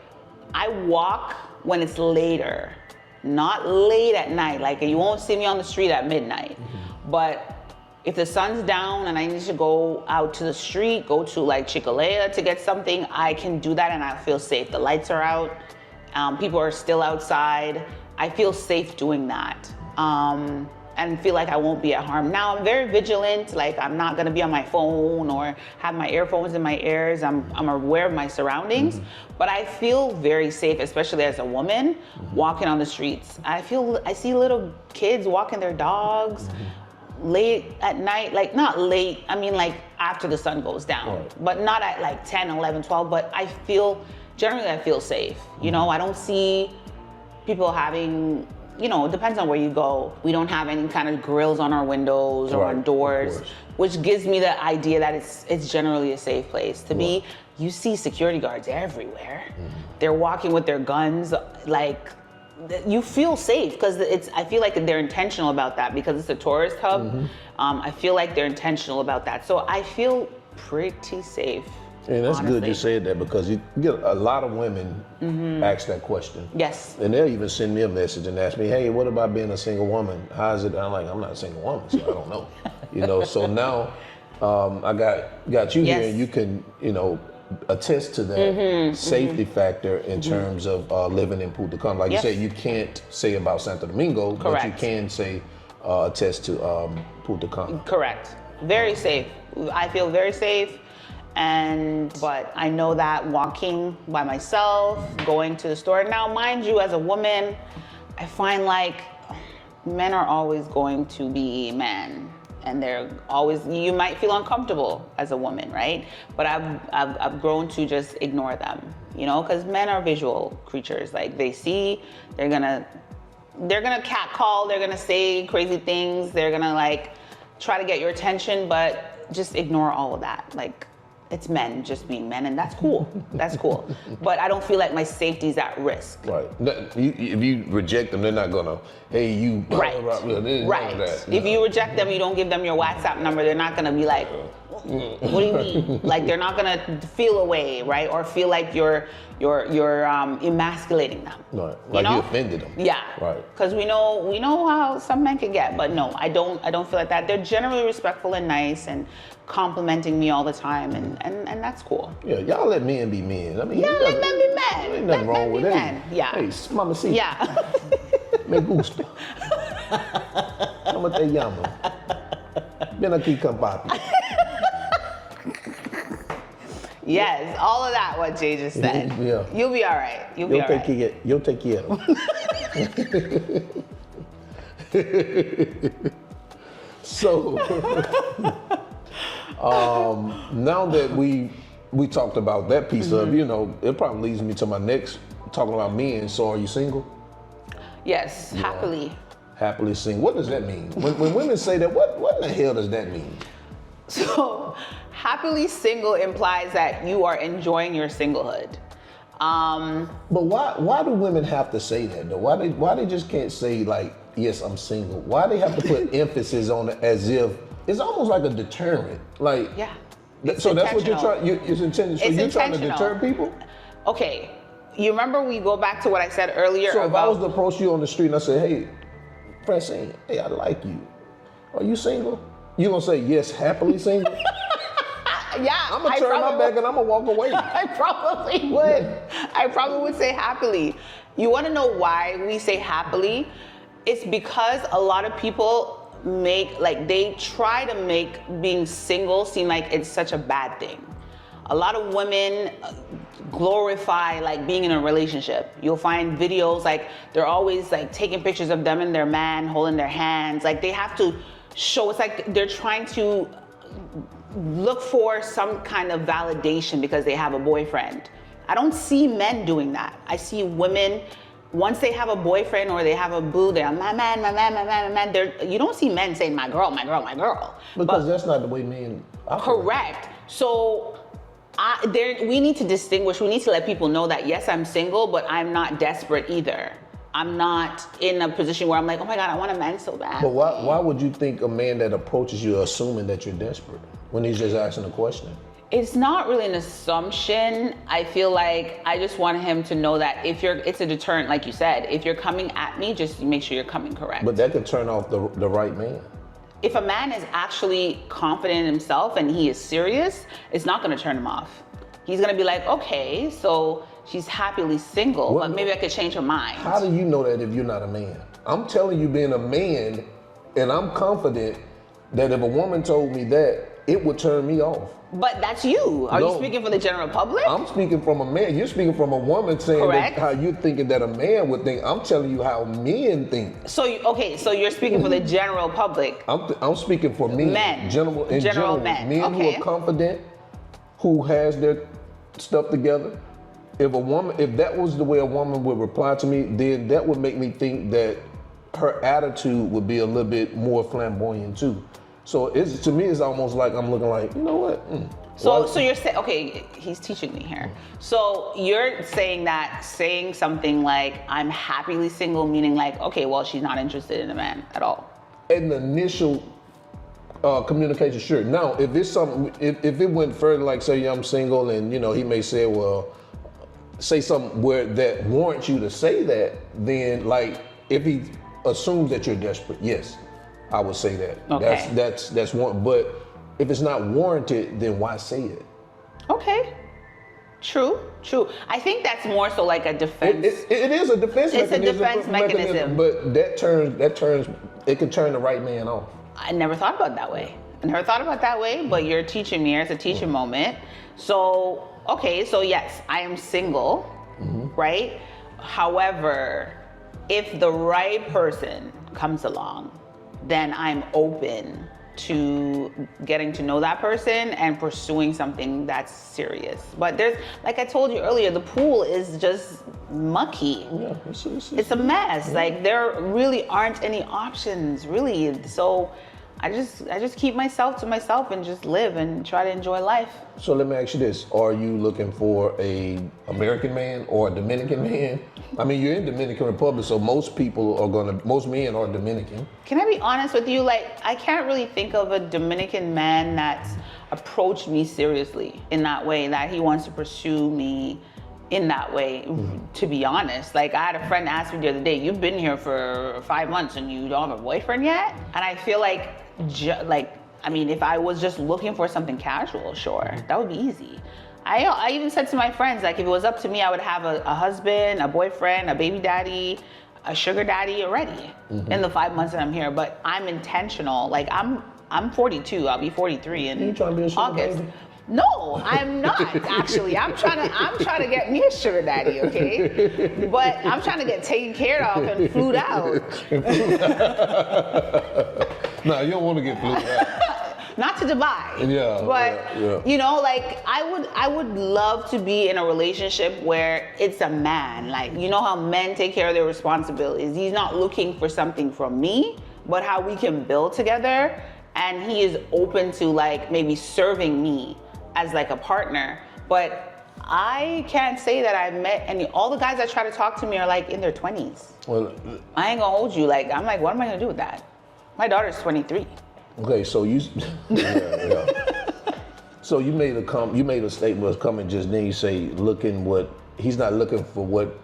I walk when it's later, not late at night. Like, you won't see me on the street at midnight. But if the sun's down and I need to go out to the street, go to like Chick-fil-A to get something, I can do that and I feel safe. The lights are out, people are still outside. I feel safe doing that. And feel like I won't be at harm. Now, I'm very vigilant. Like, I'm not gonna be on my phone or have my earphones in my ears. I'm aware of my surroundings, but I feel very safe, especially as a woman walking on the streets. I see little kids walking their dogs late at night, like not late, I mean like after the sun goes down, but not at like 10, 11, 12, but generally I feel safe. You know, I don't see people having, you know, it depends on where you go. We don't have any kind of grills on our windows or on doors, which gives me the idea that it's generally a safe place to be. You see security guards everywhere. They're walking with their guns, like, you feel safe because I feel like they're intentional about that because it's a tourist hub. I feel like they're intentional about that. So I feel pretty safe. And that's honestly good you said that, because you get a lot of women ask that question. Yes. And they'll even send me a message and ask me, hey, what about being a single woman? How is it? I'm like, I'm not a single woman, so I don't know. You know, so now I got you here, and you can, you know, attest to that safety factor in terms of living in Punta Cana. Like you said, you can't say about Santo Domingo, but you can say attest to Punta Cana. Correct. Very safe. I feel very safe. But I know that walking by myself, going to the store. Now, mind you, as a woman, I find like men are always going to be men. And they're always, you might feel uncomfortable as a woman, right? But I've grown to just ignore them, you know, because men are visual creatures. Like, they see, they're gonna catcall, they're gonna say crazy things, they're gonna like try to get your attention, but just ignore all of that. Like, it's men just being men, and that's cool. That's cool. But I don't feel like my safety's at risk. Right. If you reject them, they're not gonna, hey, you. Right. Right. If you reject them, you don't give them your WhatsApp number, they're not gonna be like, What do you mean? Like they're not gonna feel away, right? Or feel like you're emasculating them. Right. Like you offended them. Yeah. Right. Because we know how some men can get, but no, I don't feel like that. They're generally respectful and nice and complimenting me all the time, and that's cool. Yeah, y'all let men be men. I mean, yeah, let men be men. Ain't nothing wrong with that. Yeah. Hey, mama, see. Yeah. Me gusta. ¿Cómo te llamo? Ven aquí con papi. Yes, all of that, what Jay just said. Yeah. You'll be all right. You'll be all right. You'll take care of them. So, now that we talked about that piece of, it probably leads me to my next, talking about men. So are you single? Yes, happily. Happily single. What does that mean? When women say that, what in the hell does that mean? So, happily single implies that you are enjoying your singlehood. But why do women have to say that though? Why they just can't say like, yes, I'm single? Why they have to put emphasis on it as if it's almost like a deterrent? Like, yeah. So that's what you're trying. It's intentional. So you're trying to deter people? Okay. You remember we go back to what I said earlier. So if I was to approach you on the street and I say, hey, Francine, hey, I like you. Are you single? You gonna say yes, happily single? Yeah. I'm gonna turn my back and I'm gonna walk away. I probably would. I probably would say happily. You wanna know why we say happily? It's because a lot of people they try to make being single seem like it's such a bad thing. A lot of women glorify like being in a relationship. You'll find videos like they're always like taking pictures of them and their man holding their hands. Like they have to show, it's like they're trying to look for some kind of validation because they have a boyfriend. I don't see men doing that. I see women, once they have a boyfriend or they have a boo, they're my man, my man, my man, my man. You don't see men saying my girl, my girl, my girl. Because that's not the way men operate. Correct. So we need to distinguish. We need to let people know that yes, I'm single, but I'm not desperate either. I'm not in a position where I'm like, oh my God, I want a man so bad. But why would you think a man that approaches you assuming that you're desperate when he's just asking a question? It's not really an assumption. I feel like I just want him to know that it's a deterrent, like you said. If you're coming at me, just make sure you're coming correct. But that could turn off the right man. If a man is actually confident in himself and he is serious, it's not gonna turn him off. He's gonna be like, okay, so she's happily single, but maybe I could change her mind. How do you know that if you're not a man? I'm telling you, being a man, and I'm confident that if a woman told me that, it would turn me off. But that's you. Are you speaking for the general public? I'm speaking from a man. You're speaking from a woman saying that how you're thinking that a man would think. I'm telling you how men think. So you're speaking for the general public. I'm speaking for men. Men. General men. Men who are confident, who has their stuff together. If that was the way a woman would reply to me, then that would make me think that her attitude would be a little bit more flamboyant too. So to me, it's almost like I'm looking like, you know what? So you're saying, okay, he's teaching me here. So you're saying something like, I'm happily single, meaning like, okay, well, she's not interested in a man at all. In the initial communication, sure. Now, if it's something, if it went further, like say I'm single, and he may say, well, say something where that warrants you to say that, then like if he assumes that you're desperate, yes, I would say that. Okay. That's one. But if it's not warranted, then why say it? Okay. True. I think that's more so like a defense. It is a defense mechanism. It's a defense mechanism. But that turns. It can turn the right man off. I never thought about it that way. But you're teaching me. It's a teaching moment. So, okay, so yes, I am single, right? However, if the right person comes along, then I'm open to getting to know that person and pursuing something that's serious. But there's, like I told you earlier, the pool is just mucky. Yeah, it's a mess. Yeah. Like there really aren't any options, really. So I just keep myself to myself and just live and try to enjoy life. So let me ask you this. Are you looking for a American man or a Dominican man? I mean, you're in Dominican Republic, so most men are Dominican. Can I be honest with you? Like, I can't really think of a Dominican man that's approached me seriously in that way, that he wants to pursue me in that way, to be honest. Like, I had a friend ask me the other day, you've been here for 5 months and you don't have a boyfriend yet? And I feel like, I mean, if I was just looking for something casual, sure, that would be easy. I even said to my friends, like, if it was up to me, I would have a husband, a boyfriend, a baby daddy, a sugar daddy already in the 5 months that I'm here. But I'm intentional. Like, I'm 42. I'll be 43 in You trying to be a sugar August. baby? No, I'm not actually. I'm trying to get me a sugar daddy, okay? But I'm trying to get taken care of and flued out. No, you don't want to get flued out. Not to Dubai. Yeah. But you know, like, I would love to be in a relationship where it's a man. Like, you know how men take care of their responsibilities. He's not looking for something from me, but how we can build together. And he is open to, like, maybe serving me as like a partner. But I can't say that I've met any. All the guys that try to talk to me are like in their 20s. Well, I ain't gonna hold you. Like, I'm like, what am I gonna do with that? My daughter's 23. okay, so So you made a statement was coming just then. You say he's not looking for what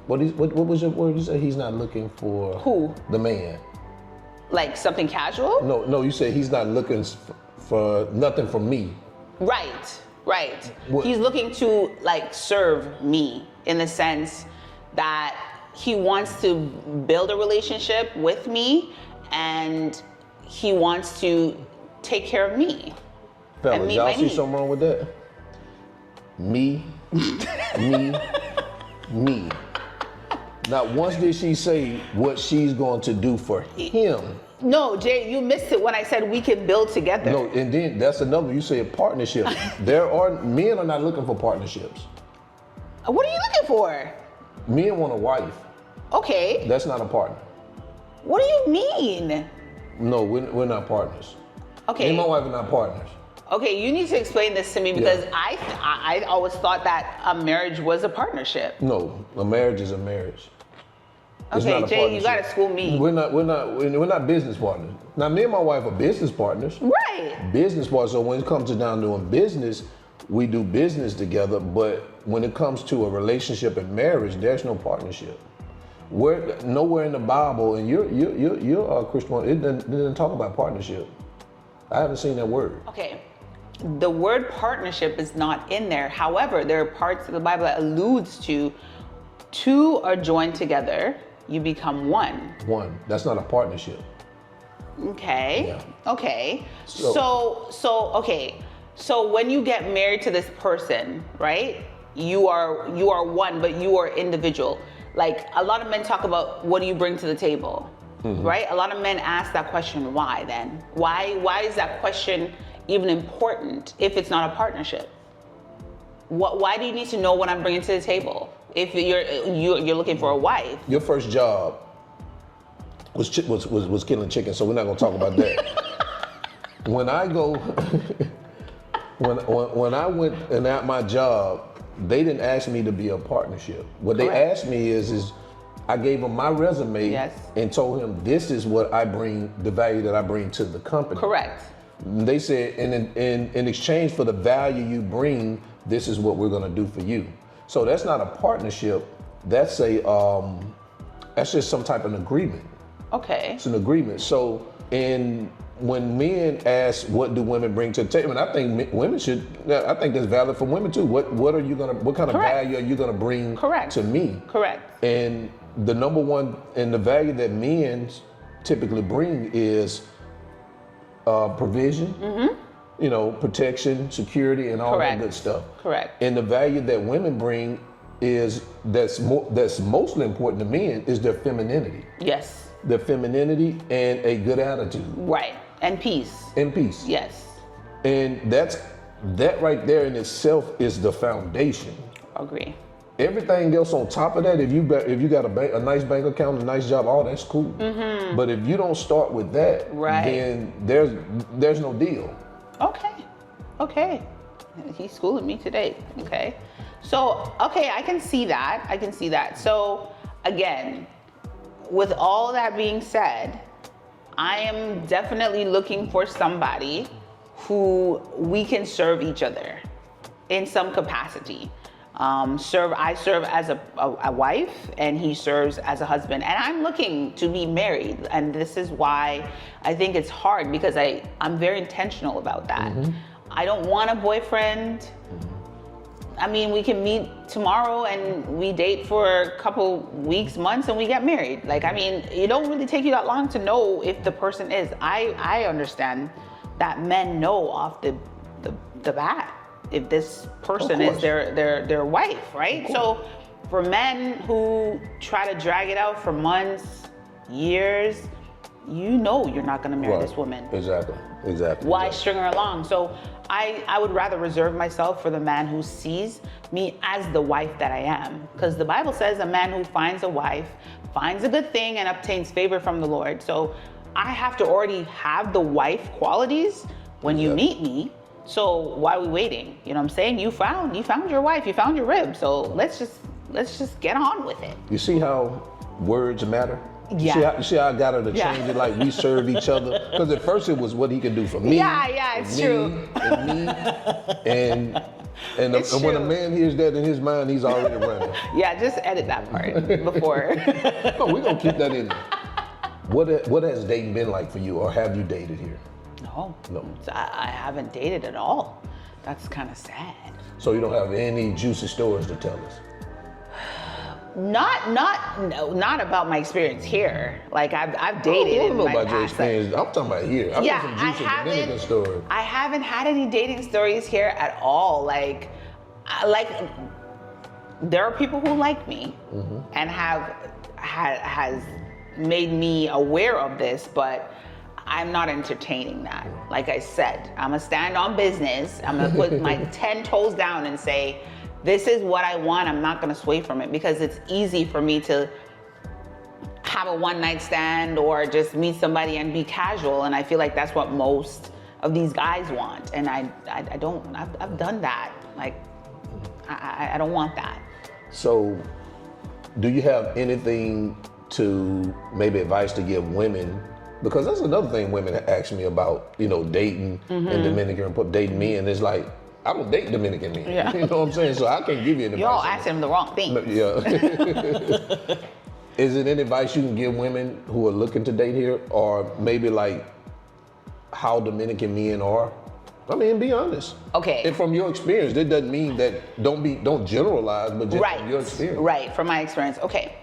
was your word? You said he's not looking for Who? The man. Like something casual? No, you said he's not looking for nothing from me. Right. What? He's looking to, like, serve me in the sense that he wants to build a relationship with me and he wants to take care of me. Fellas, y'all see something wrong with that? Me. Not once did she say what she's going to do for him. No, Jay, you missed it when I said we can build together. No, and then that's another, you said partnership. Men are not looking for partnerships. What are you looking for? Men want a wife. Okay. That's not a partner. What do you mean? No, we're not partners. Okay. Me and my wife are not partners. Okay, you need to explain this to me because I always thought that a marriage was a partnership. No, a marriage is a marriage. It's Okay, not a Jay, partnership. you gotta school me. We're not business partners. Now, me and my wife are business partners. Right. Business partners. So when it comes to down doing business, we do business together. But when it comes to a relationship and marriage, there's no partnership. Nowhere in the Bible, and you're a Christian. It doesn't talk about partnership. I haven't seen that word. Okay. The word partnership is not in there. However, there are parts of the Bible that alludes to two are joined together, you become one. One. That's not a partnership. Okay. Yeah. Okay. So when you get married to this person, right? You are one, but you are individual. Like, a lot of men talk about, what do you bring to the table? Mm-hmm. Right? A lot of men ask that question, why then? Why is that question even important if it's not a partnership? Why do you need to know what I'm bringing to the table if you're looking for a wife? Your first job was killing chicken, so we're not gonna talk about that. When I went and at my job, they didn't ask me to be a partnership. What they asked me is I gave them my resume and told him this is what I bring, the value that I bring to the company. Correct. They said in exchange for the value you bring, this is what we're gonna do for you. So that's not a partnership. That's that's just some type of agreement. Okay. It's an agreement. So when men ask what do women bring to the table, and I think women should. I think that's valid for women too. What kind of value are you gonna bring to me? Correct. And the number one and the value that men typically bring is provision. Mm-hmm. You know, protection, security, and all that good stuff. Correct. And the value that women bring is that's mostly important to men is their femininity. Yes. Their femininity and a good attitude. Right. And peace. And peace. Yes. And that right there in itself is the foundation. Agree. Everything else on top of that, if you got a nice bank account, a nice job, all that's cool. But if you don't start with that, then there's no deal. Okay. He's schooling me today. Okay. So, I can see that. So, again, with all that being said, I am definitely looking for somebody who we can serve each other in some capacity. I serve as a wife, and he serves as a husband, and I'm looking to be married. And this is why I think it's hard, because I'm very intentional about that. I don't want a boyfriend. I mean, we can meet tomorrow and we date for a couple weeks, months, and we get married. Like, I mean, it don't really take you that long to know if the person is. I understand that men know off the bat if this person is their wife, right? So for men who try to drag it out for months, years, you know you're not gonna marry this woman. Exactly. Why string her along? So I would rather reserve myself for the man who sees me as the wife that I am. Because the Bible says a man who finds a wife finds a good thing and obtains favor from the Lord. So I have to already have the wife qualities when you meet me. So why are we waiting? You know what I'm saying? You found your wife, you found your rib. So let's just get on with it. You see how words matter? Yeah. You see how I got her to change it, like we serve each other? Because at first it was what he could do for me. Yeah, it's true. And when a man hears that in his mind, he's already running. Yeah, just edit that part before. No, we're going to keep that in there. What has dating been like for you, or have you dated here? No. I haven't dated at all. That's kind of sad. So you don't have any juicy stories to tell us? Not about my experience here. Like I've dated. I don't know about your experience. I'm talking about here. I want some juicy Dominican stories. I haven't had any dating stories here at all. Like there are people who like me and has made me aware of this, but I'm not entertaining that. Like I said, I'm gonna stand on business. I'm gonna put my 10 toes down and say, this is what I want. I'm not gonna sway from it, because it's easy for me to have a one night stand or just meet somebody and be casual. And I feel like that's what most of these guys want. And I've done that. Like, I don't want that. So do you have anything to maybe advice to give women? Because that's another thing women ask me about, dating in Dominican Republic, dating me, and it's like, I don't date Dominican men. Yeah. You know what I'm saying? So I can't give you any advice. You're all asking them the wrong thing. Yeah. Is it any advice you can give women who are looking to date here, or maybe like how Dominican men are? I mean, be honest. Okay. And from your experience, that doesn't mean that don't generalize, but just from your experience. Right, from my experience. Okay.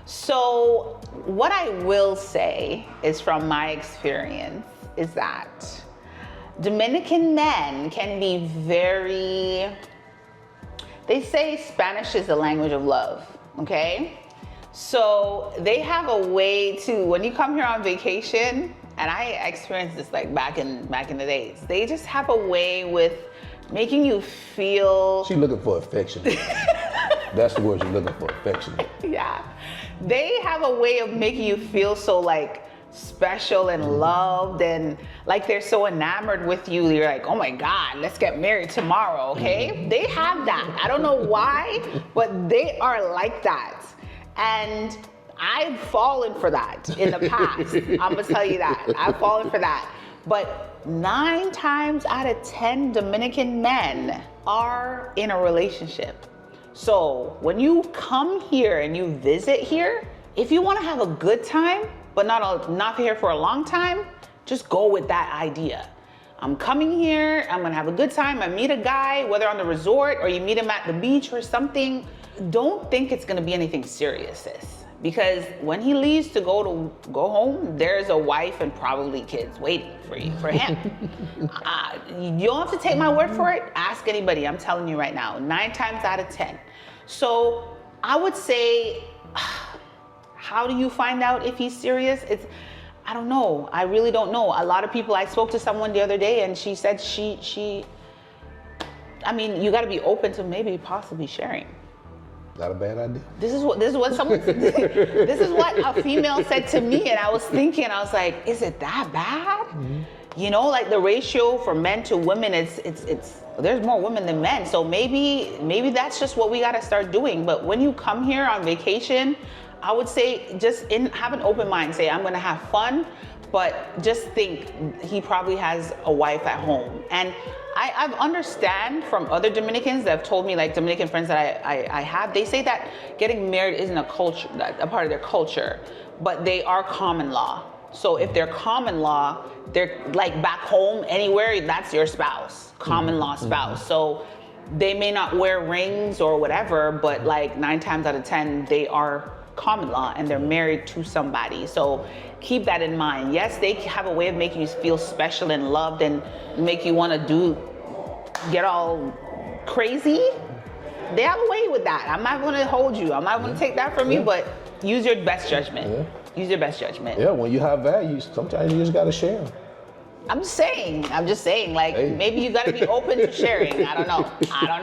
So what I will say is, from my experience, is that Dominican men can be they say Spanish is the language of love, okay? So they have a way to, when you come here on vacation, and I experienced this like back in the days, they just have a way with making you feel. She's looking for affection. That's the word she's looking for, affection. Yeah. They have a way of making you feel so like special and loved, and like they're so enamored with you. You're like, oh my God, let's get married tomorrow, okay? They have that. I don't know why, but they are like that. And I've fallen for that in the past. I'm gonna tell you that. I've fallen for that. But 9 times out of 10 Dominican men are in a relationship. So when you come here and you visit here, if you wanna have a good time, but not here for a long time, just go with that idea. I'm coming here, I'm gonna have a good time. I meet a guy, whether on the resort or you meet him at the beach or something. Don't think it's gonna be anything serious, sis. Because when he leaves to go home, there's a wife and probably kids waiting for him. You don't have to take my word for it. Ask anybody. I'm telling you right now, 9 times out of 10. So I would say, how do you find out if he's serious? I don't know. I really don't know. A lot of people, I spoke to someone the other day and she said you got to be open to maybe possibly sharing. Not a bad idea. This is what someone this is what a female said to me, and I was thinking, I was like, is it that bad? Mm-hmm. You know, like the ratio for men to women, it's there's more women than men. So maybe that's just what we got to start doing. But when you come here on vacation, I would say just have an open mind. Say, I'm gonna have fun, but just think he probably has a wife at home. And I've understand from other Dominicans that have told me, like Dominican friends that I have, they say that getting married isn't a part of their culture, but they are common law. So if they're common law, they're like back home, anywhere, that's your spouse, common law spouse. So they may not wear rings or whatever, but like 9 times out of 10, they are common law and they're married to somebody. So keep that in mind. Yes, they have a way of making you feel special and loved and make you want to get all crazy. They have a way with that. I'm not going to hold you. I'm not going to take that from you, but use your best judgment. Yeah. Use your best judgment. Yeah, when you have values, sometimes you just got to share them. I'm just saying, like, hey, maybe you got to be open to sharing. I don't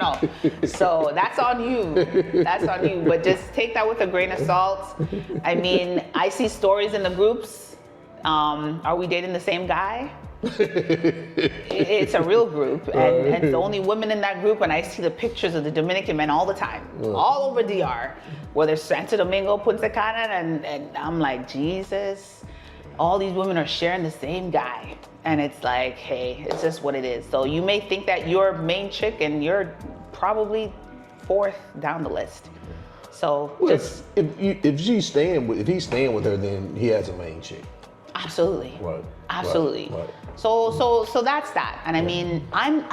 know. So that's on you. But just take that with a grain of salt. I mean, I see stories in the groups. Are we dating the same guy? It's a real group, and it's only women in that group, and I see the pictures of the Dominican men all the time, all over DR, whether it's Santo Domingo, Punta Cana, and I'm like, Jesus, all these women are sharing the same guy. And it's like, hey, it's just what it is. So you may think that you're main chick and you're probably 4th down the list. So well, if he's staying with her, then he has a main chick. Absolutely. Right. Absolutely. Right. So that's that. And I mean, I'm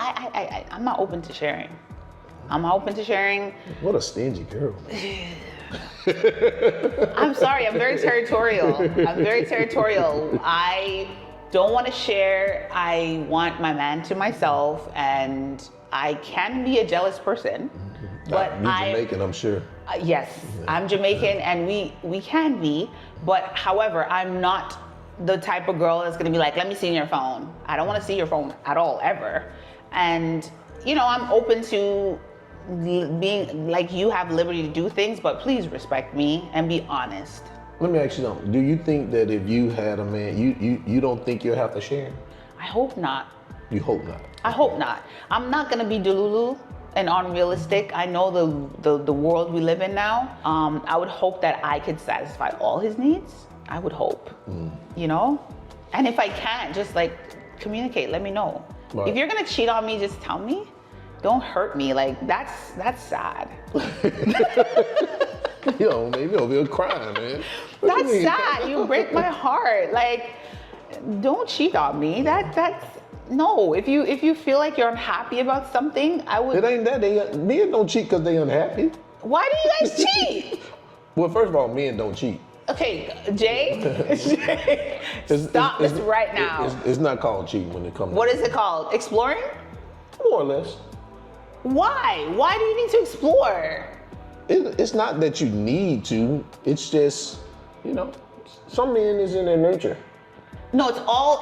not open to sharing. I'm open to sharing. What a stingy girl. I'm sorry. I'm very territorial. I don't want to share. I want my man to myself, and I can be a jealous person. But you're Jamaican, I'm sure. Yes, I'm Jamaican, and we can be. But however, I'm not the type of girl that's gonna be like, let me see your phone. I don't want to see your phone at all, ever. And you know, I'm open to being like, you have liberty to do things, but please respect me and be honest. Let me ask you something. Do you think that if you had a man, you don't think you'll have to share? I hope not. You hope not? I hope not. I'm not gonna be delulu and unrealistic. I know the world we live in now. I would hope that I could satisfy all his needs. I would hope, you know? And if I can't, just like communicate, let me know. Right. If you're gonna cheat on me, just tell me. Don't hurt me. Like, that's sad. Yo, maybe over here crying, man. That's sad. You break my heart. Like, don't cheat on me. That's no. If you feel like you're unhappy about something, I would. It ain't that. Men don't cheat because they unhappy. Why do you guys cheat? Well, first of all, men don't cheat. Okay, Jay, stop this right now. It's not called cheating when it comes. What is it called? Exploring? More or less. Why? Why do you need to explore? It's not that you need to. It's just, you know, some men is in their nature. No,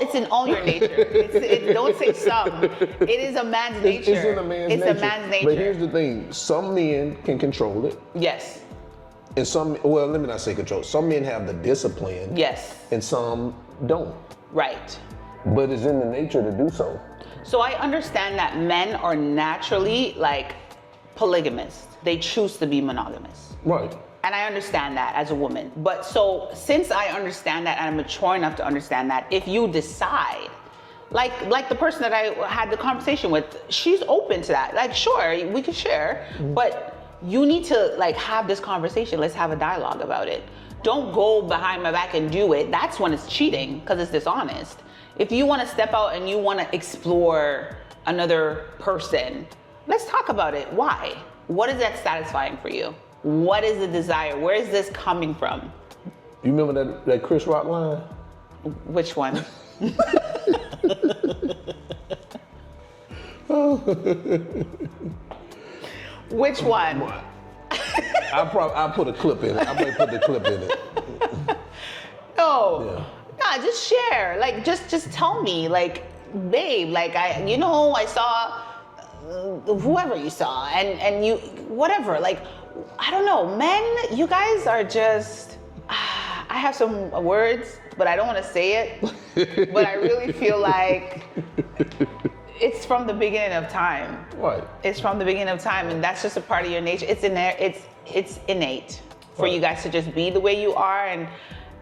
it's in all your nature. Don't say some. It is a man's nature. It's in a man's nature. It's a man's nature. But here's the thing. Some men can control it. Yes. And let me not say control. Some men have the discipline. Yes. And some don't. Right. But it's in the nature to do so. So I understand that men are naturally like polygamous. They choose to be monogamous. Right. And I understand that as a woman. But so since I understand that and I'm mature enough to understand that, if you decide, like the person that I had the conversation with, she's open to that. Like, sure, we could share, but you need to like have this conversation. Let's have a dialogue about it. Don't go behind my back and do it. That's when it's cheating, because it's dishonest. If you want to step out and you want to explore another person, let's talk about it. Why? What is that satisfying for you? What is the desire? Where is this coming from? You remember that Chris Rock line? Which one? Which one? I'll put a clip in it. I might put the clip in it. No. Yeah. Nah, just share. Like, just tell me. Like, babe, like, I saw whoever you saw, and you, whatever. Like, I don't know, men, you guys are just, I have some words, but I don't want to say it. But I really feel like it's from the beginning of time. Right. It's from the beginning of time, and that's just a part of your nature. It's in there. It's innate for you guys to just be the way you are, and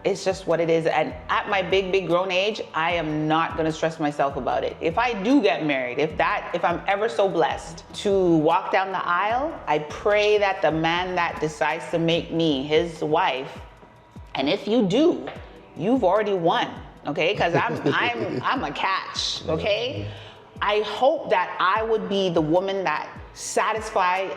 it's just what it is. And at my big grown age, I am not gonna stress myself about it. If I do get married, if I'm ever so blessed to walk down the aisle, I pray that the man that decides to make me his wife, and if you do, you've already won, okay? Because I'm a catch, okay? I hope that I would be the woman that satisfy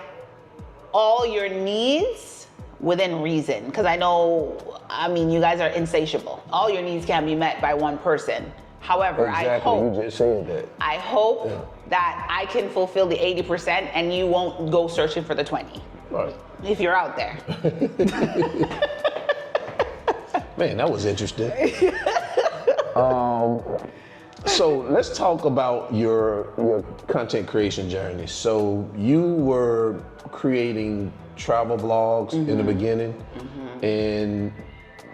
all your needs within reason. Because I mean, you guys are insatiable. All your needs can be met by one person. However, exactly. I hope, you just said that. I hope that I can fulfill the 80% and you won't go searching for the 20. Right. If you're out there. Man, that was interesting. So let's talk about your content creation journey. So you were creating travel vlogs in the beginning, and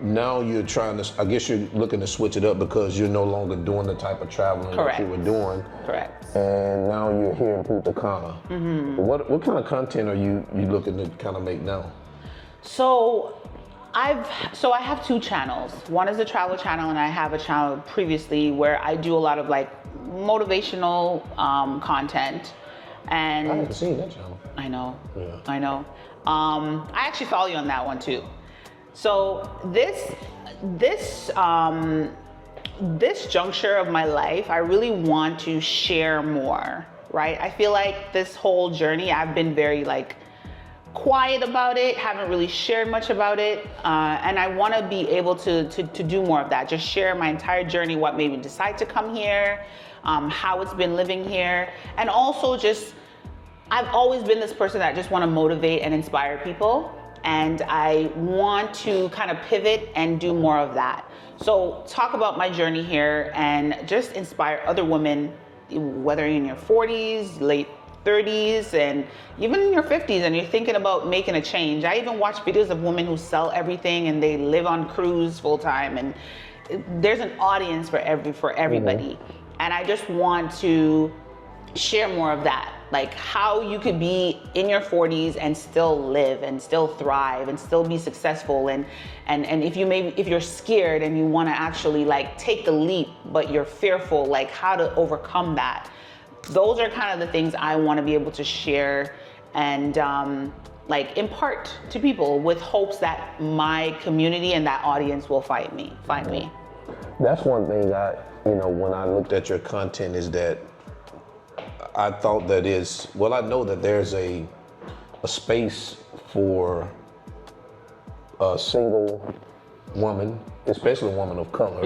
now you're trying to, I guess you're looking to switch it up because you're no longer doing the type of traveling that you were doing. Correct. And now you're here in Punta Cana. What kind of content are you looking to kind of make now? So I have two channels. One is a travel channel, and I have a channel previously where I do a lot of like motivational content. And I haven't seen that channel. I know. Yeah. I know. I actually follow you on that one too. So this juncture of my life, I really want to share more, right? I feel like this whole journey, I've been very like quiet about it, haven't really shared much about it, and I want to be able to do more of that. Just share my entire journey, what made me decide to come here, how it's been living here, and also just, I've always been this person that just want to motivate and inspire people, and I want to kind of pivot and do more of that. So talk about my journey here and just inspire other women, whether you're in your 40s, late 30s, and even in your 50s, and you're thinking about making a change. I even watch videos of women who sell everything and they live on cruise full time, and there's an audience for everybody. And I just want to share more of that, like how you could be in your 40s and still live and still thrive and still be successful, and if you're scared and you want to actually like take the leap but you're fearful, like how to overcome that. Those are kind of the things I want to be able to share and like impart to people, with hopes that my community and that audience will find me. That's one thing when I looked at your content, is that I thought that I know that there's a space for a single woman, especially a woman of color,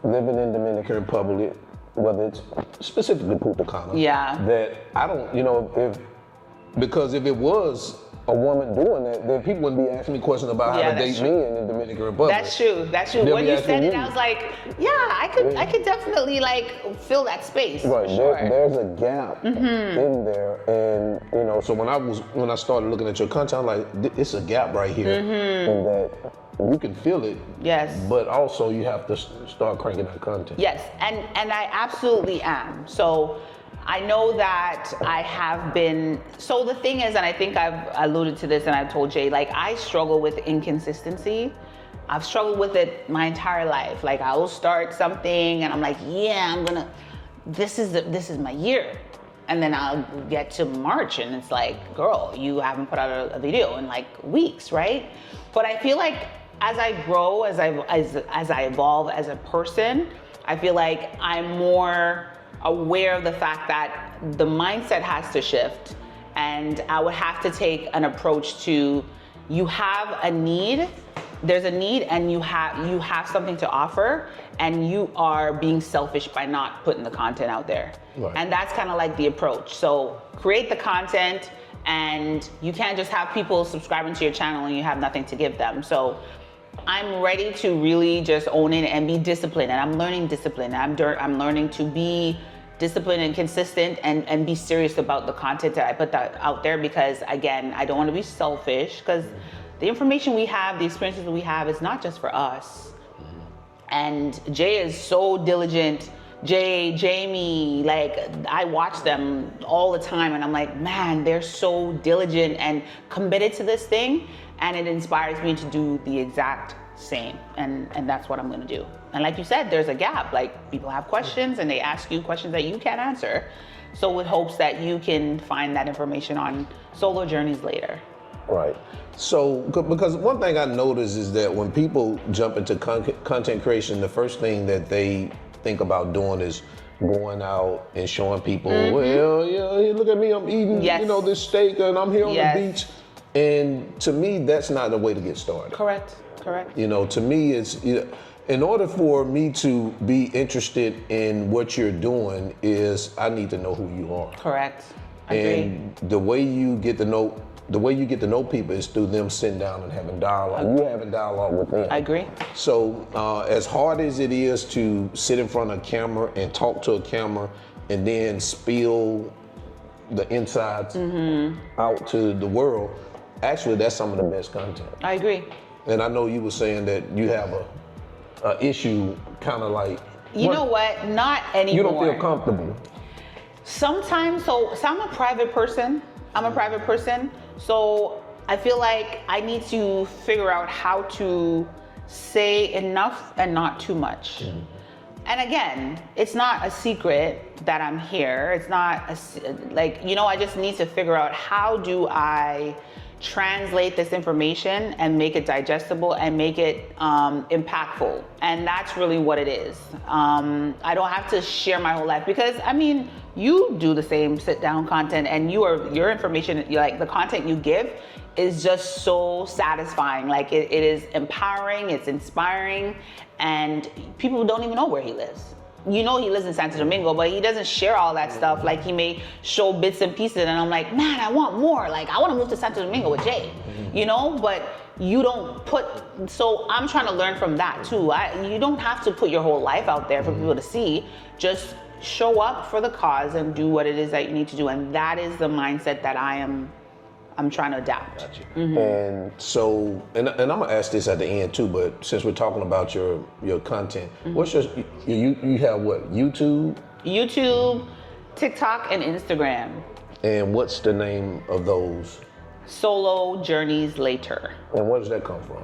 living in Dominican Republic, whether it's specifically Punta Cana. Yeah. That I don't, because if it was a woman doing that, then people would be asking me questions about how to date me in the Dominican Republic. That's true. They'll When you said it, I was like, yeah, I could definitely like fill that space. Right. For sure. There's a gap in there, and so when I started looking at your content, I'm like, it's a gap right here, and that you can feel it. Yes. But also you have to start cranking out content. Yes, and I absolutely am. So I know that I have been, so the thing is, and I think I've alluded to this and I've told Jay, like I struggle with inconsistency. I've struggled with it my entire life. Like I will start something and I'm like, yeah, this is my year. And then I'll get to March and it's like, girl, you haven't put out a video in like weeks, right? But I feel like as I grow, as I evolve as a person, I feel like I'm more aware of the fact that the mindset has to shift, and I would have to take an approach to, you have a need, there's a need, and you have something to offer, and you are being selfish by not putting the content out there. Right. And that's kind of like the approach. So create the content, and you can't just have people subscribing to your channel and you have nothing to give them. So I'm ready to really just own it and be disciplined, and I'm learning discipline. I'm learning to be disciplined and consistent and be serious about the content that I put out there, because again, I don't want to be selfish, because the information we have, the experiences that we have is not just for us. And Jay is so diligent. Jay, Jamie, like I watch them all the time and I'm like, man, they're so diligent and committed to this thing, and it inspires me to do the exact same, and that's what I'm gonna do. And like you said, there's a gap. Like people have questions and they ask you questions that you can't answer. So with hopes that you can find that information on Solo Journeys later. Right. So, because one thing I noticed is that when people jump into content creation, the first thing that they think about doing is going out and showing people, well, yeah, look at me, I'm eating, this steak, and I'm here on the beach. And to me, that's not the way to get started. Correct. To me, it's, in order for me to be interested in what you're doing is I need to know who you are. Correct. And the way you get to know people is through them sitting down and having dialogue. You having dialogue with them. I agree. So as hard as it is to sit in front of a camera and talk to a camera and then spill the insides out to the world, actually that's some of the best content. I agree. And I know you were saying that you have a issue kind of like... You know what? Not anymore. You don't feel comfortable. Sometimes, so I'm a private person. So I feel like I need to figure out how to say enough and not too much. And again, it's not a secret that I'm here. It's not I just need to figure out how do I translate this information and make it digestible and make it impactful. And that's really what it is. I don't have to share my whole life, because I mean, you do the same sit down content, and your information, like the content you give is just so satisfying. Like it is empowering, it's inspiring, and people don't even know where he lives. He lives in Santo Domingo, but he doesn't share all that stuff. Like he may show bits and pieces, and I'm like, man, I want more. Like I want to move to Santo Domingo with Jay, but you don't put, so I'm trying to learn from that too. You don't have to put your whole life out there for people to see. Just show up for the cause and do what it is that you need to do. And that is the mindset that I'm trying to adapt. Gotcha. And so, and I'm gonna ask this at the end too, but since we're talking about your content, what's you have what, YouTube? YouTube, TikTok, and Instagram. And what's the name of those? Solo Journeys Later. And where does that come from?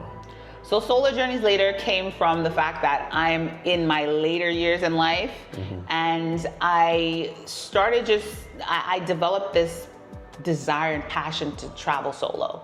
So Solo Journeys Later came from the fact that I'm in my later years in life, and I started I developed this desire and passion to travel solo.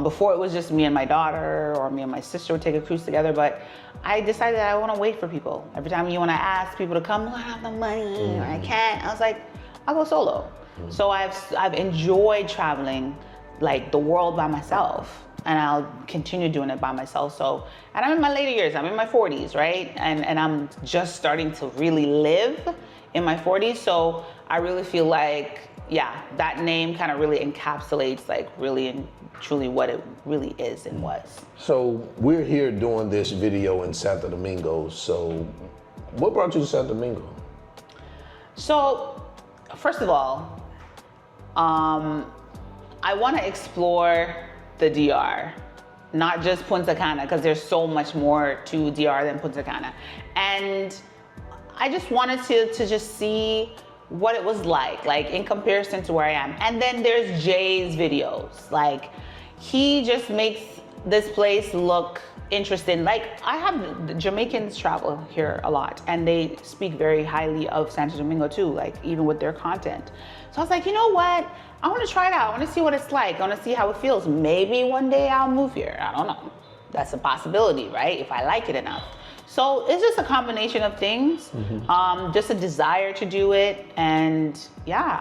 Before it was just me and my daughter, or me and my sister would take a cruise together, but I decided that I want to wait for people. Every time you want to ask people to come, well, I don't have the money, or I can't. I was like, I'll go solo. So I've enjoyed traveling like the world by myself, and I'll continue doing it by myself. So, and I'm in my later years, I'm in my 40s, right? And I'm just starting to really live in my 40s. So I really feel like, yeah, that name kind of really encapsulates like really and truly what it really is and was. So we're here doing this video in Santo Domingo. So what brought you to Santo Domingo? So first of all, I want to explore the DR, not just Punta Cana, because there's so much more to DR than Punta Cana. And I just wanted to just see what it was like in comparison to where I am. And then there's Jay's videos. Like, he just makes this place look interesting. Like, I have the Jamaicans travel here a lot, and they speak very highly of Santo Domingo too, like even with their content. So I was like, you know what? I want to try it out. I want to see what it's like. I want to see how it feels. Maybe one day I'll move here. I don't know. That's a possibility, right? If I like it enough. So it's just a combination of things, just a desire to do it. And yeah,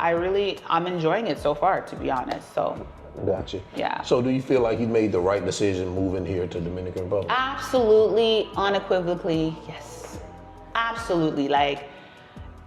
I'm enjoying it so far, to be honest. So. Gotcha. Yeah. So do you feel like you made the right decision moving here to Dominican Republic? Absolutely, unequivocally, yes. Absolutely. Like,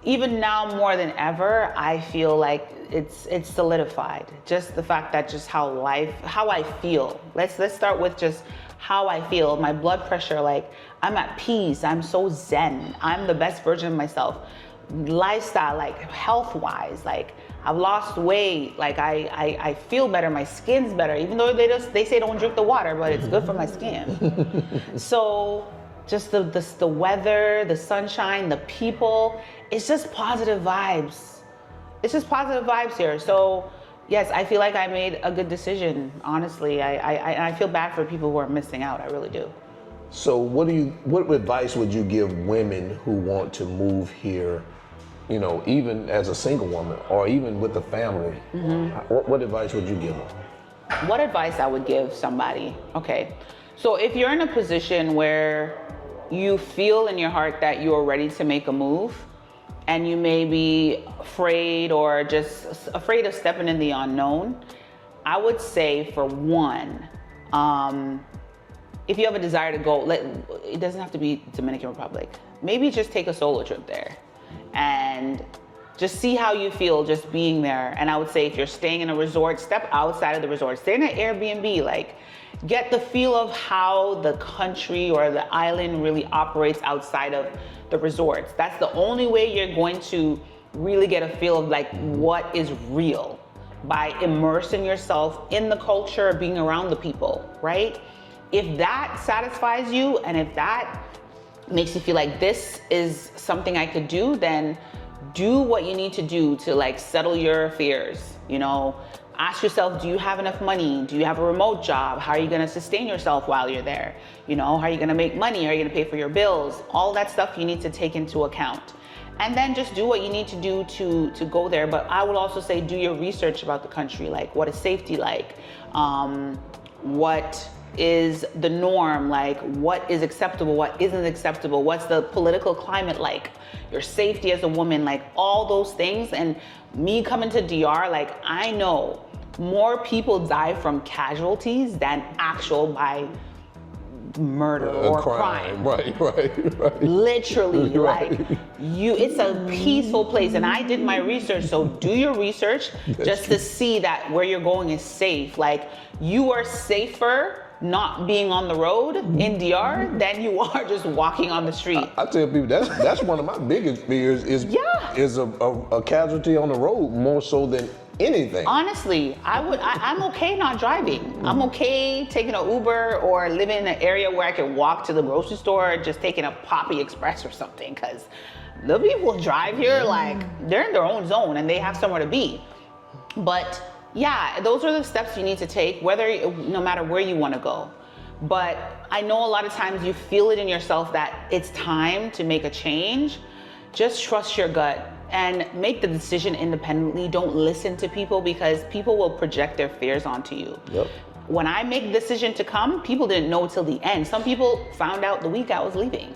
even now more than ever, I feel like it's solidified. Just the fact that just how I feel. Let's start with just how I feel. My blood pressure, like, I'm at peace. I'm so zen. I'm the best version of myself. lifestyle, like health-wise, like I've lost weight, like I feel better, my skin's better, even though they say don't drink the water, but it's good for my skin. So just the weather, the sunshine, the people, it's just positive vibes. It's just positive vibes here. So yes, I feel like I made a good decision, honestly. I feel bad for people who are missing out, I really do. So what advice would you give women who want to move here, you know, even as a single woman or even with a family? What advice would you give them? What advice I would give somebody? Okay, so if you're in a position where you feel in your heart that you're ready to make a move and you may be afraid or just afraid of stepping in the unknown, I would say for one, if you have a desire to go, it doesn't have to be Dominican Republic. Maybe just take a solo trip there and just see how you feel just being there. And I would say if you're staying in a resort, step outside of the resort, stay in an Airbnb, like get the feel of how the country or the island really operates outside of the resorts. That's the only way you're going to really get a feel of like what is real, by immersing yourself in the culture, being around the people, right? If that satisfies you and if that makes you feel like this is something I could do, then do what you need to do to like settle your fears. You know, ask yourself, do you have enough money? Do you have a remote job? How are you gonna sustain yourself while you're there? You know, how are you gonna make money? How are you gonna pay for your bills? All that stuff you need to take into account. And then just do what you need to do to go there. But I would also say do your research about the country, like what is safety like? What is the norm, like what is acceptable, what isn't acceptable, what's the political climate like, your safety as a woman, like all those things. And me coming to DR, like I know more people die from casualties than actual by murder or crime. Right. Literally, Right. like it's a peaceful place. And I did my research, so do your research just to see that where you're going is safe. Like you are safer not being on the road in DR than you are just walking on the street. I tell people that's one of my biggest fears is a casualty on the road more so than anything. Honestly, I'm okay not driving. I'm okay taking an Uber or living in an area where I can walk to the grocery store or just taking a Poppy Express or something, because the people who drive here, like they're in their own zone and they have somewhere to be. But yeah, those are the steps you need to take, no matter where you want to go. But I know a lot of times you feel it in yourself that it's time to make a change. Just trust your gut and make the decision independently. Don't listen to people, because people will project their fears onto you. Yep. When I made the decision to come, people didn't know till the end. Some people found out the week I was leaving,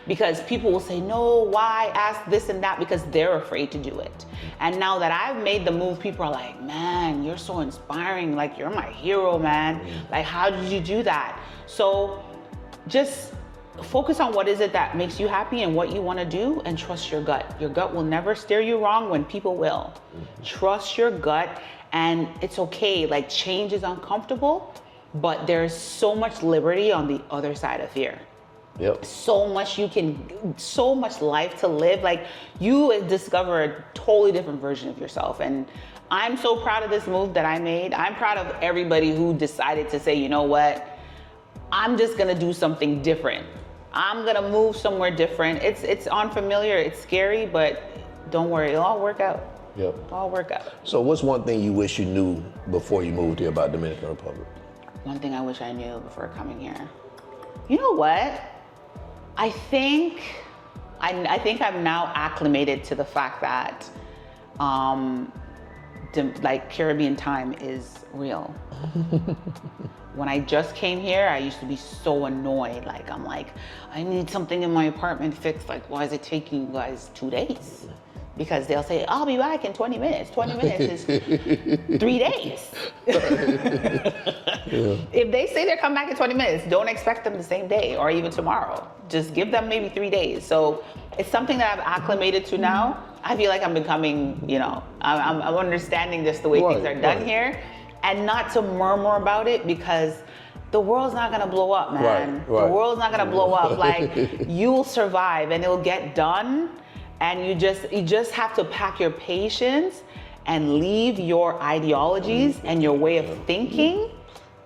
because people will say, no, why, ask this and that, because they're afraid to do it. And now that I've made the move, people are like, man, you're so inspiring. Like, you're my hero, man. Like, how did you do that? So just focus on what is it that makes you happy and what you want to do, and trust your gut. Your gut will never steer you wrong when people will. Trust your gut, and it's okay. Like, change is uncomfortable, but there's so much liberty on the other side of fear. Yep. So much life to live. Like, you discover a totally different version of yourself. And I'm so proud of this move that I made. I'm proud of everybody who decided to say, you know what, I'm just gonna do something different. I'm gonna move somewhere different. It's unfamiliar, it's scary, but don't worry, it'll all work out. Yep. It'll all work out. So what's one thing you wish you knew before you moved here about Dominican Republic? One thing I wish I knew before coming here. You know what? I think I'm now acclimated to the fact that like Caribbean time is real. When I just came here, I used to be so annoyed. Like, I'm like, I need something in my apartment fixed. Like, why is it taking you guys 2 days? Because they'll say, I'll be back in 20 minutes. 20 minutes is 3 days. If they say they're coming back in 20 minutes, don't expect them the same day or even tomorrow. Just give them maybe 3 days. So it's something that I've acclimated to now. I feel like I'm becoming, I'm understanding just the way things are done here, and not to murmur about it, because the world's not gonna blow up, man. Right. The world's not gonna blow up. Like, you'll survive and it'll get done. And you just have to pack your patience and leave your ideologies and your way of thinking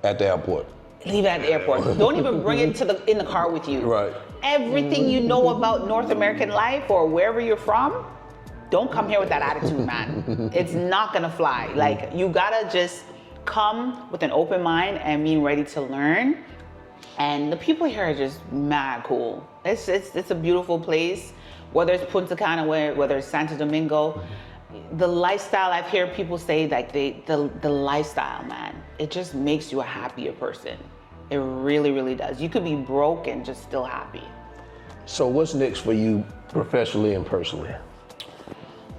at the airport. Leave it at the airport. Don't even bring it in the car with you. Right. Everything you know about North American life or wherever you're from, don't come here with that attitude, man. It's not gonna fly. Like, you gotta just come with an open mind and being ready to learn. And the people here are just mad cool. It's a beautiful place. Whether it's Punta Cana, whether it's Santo Domingo, the lifestyle, I've heard people say, like, the lifestyle, man, it just makes you a happier person. It really, really does. You could be broke and just still happy. So what's next for you professionally and personally?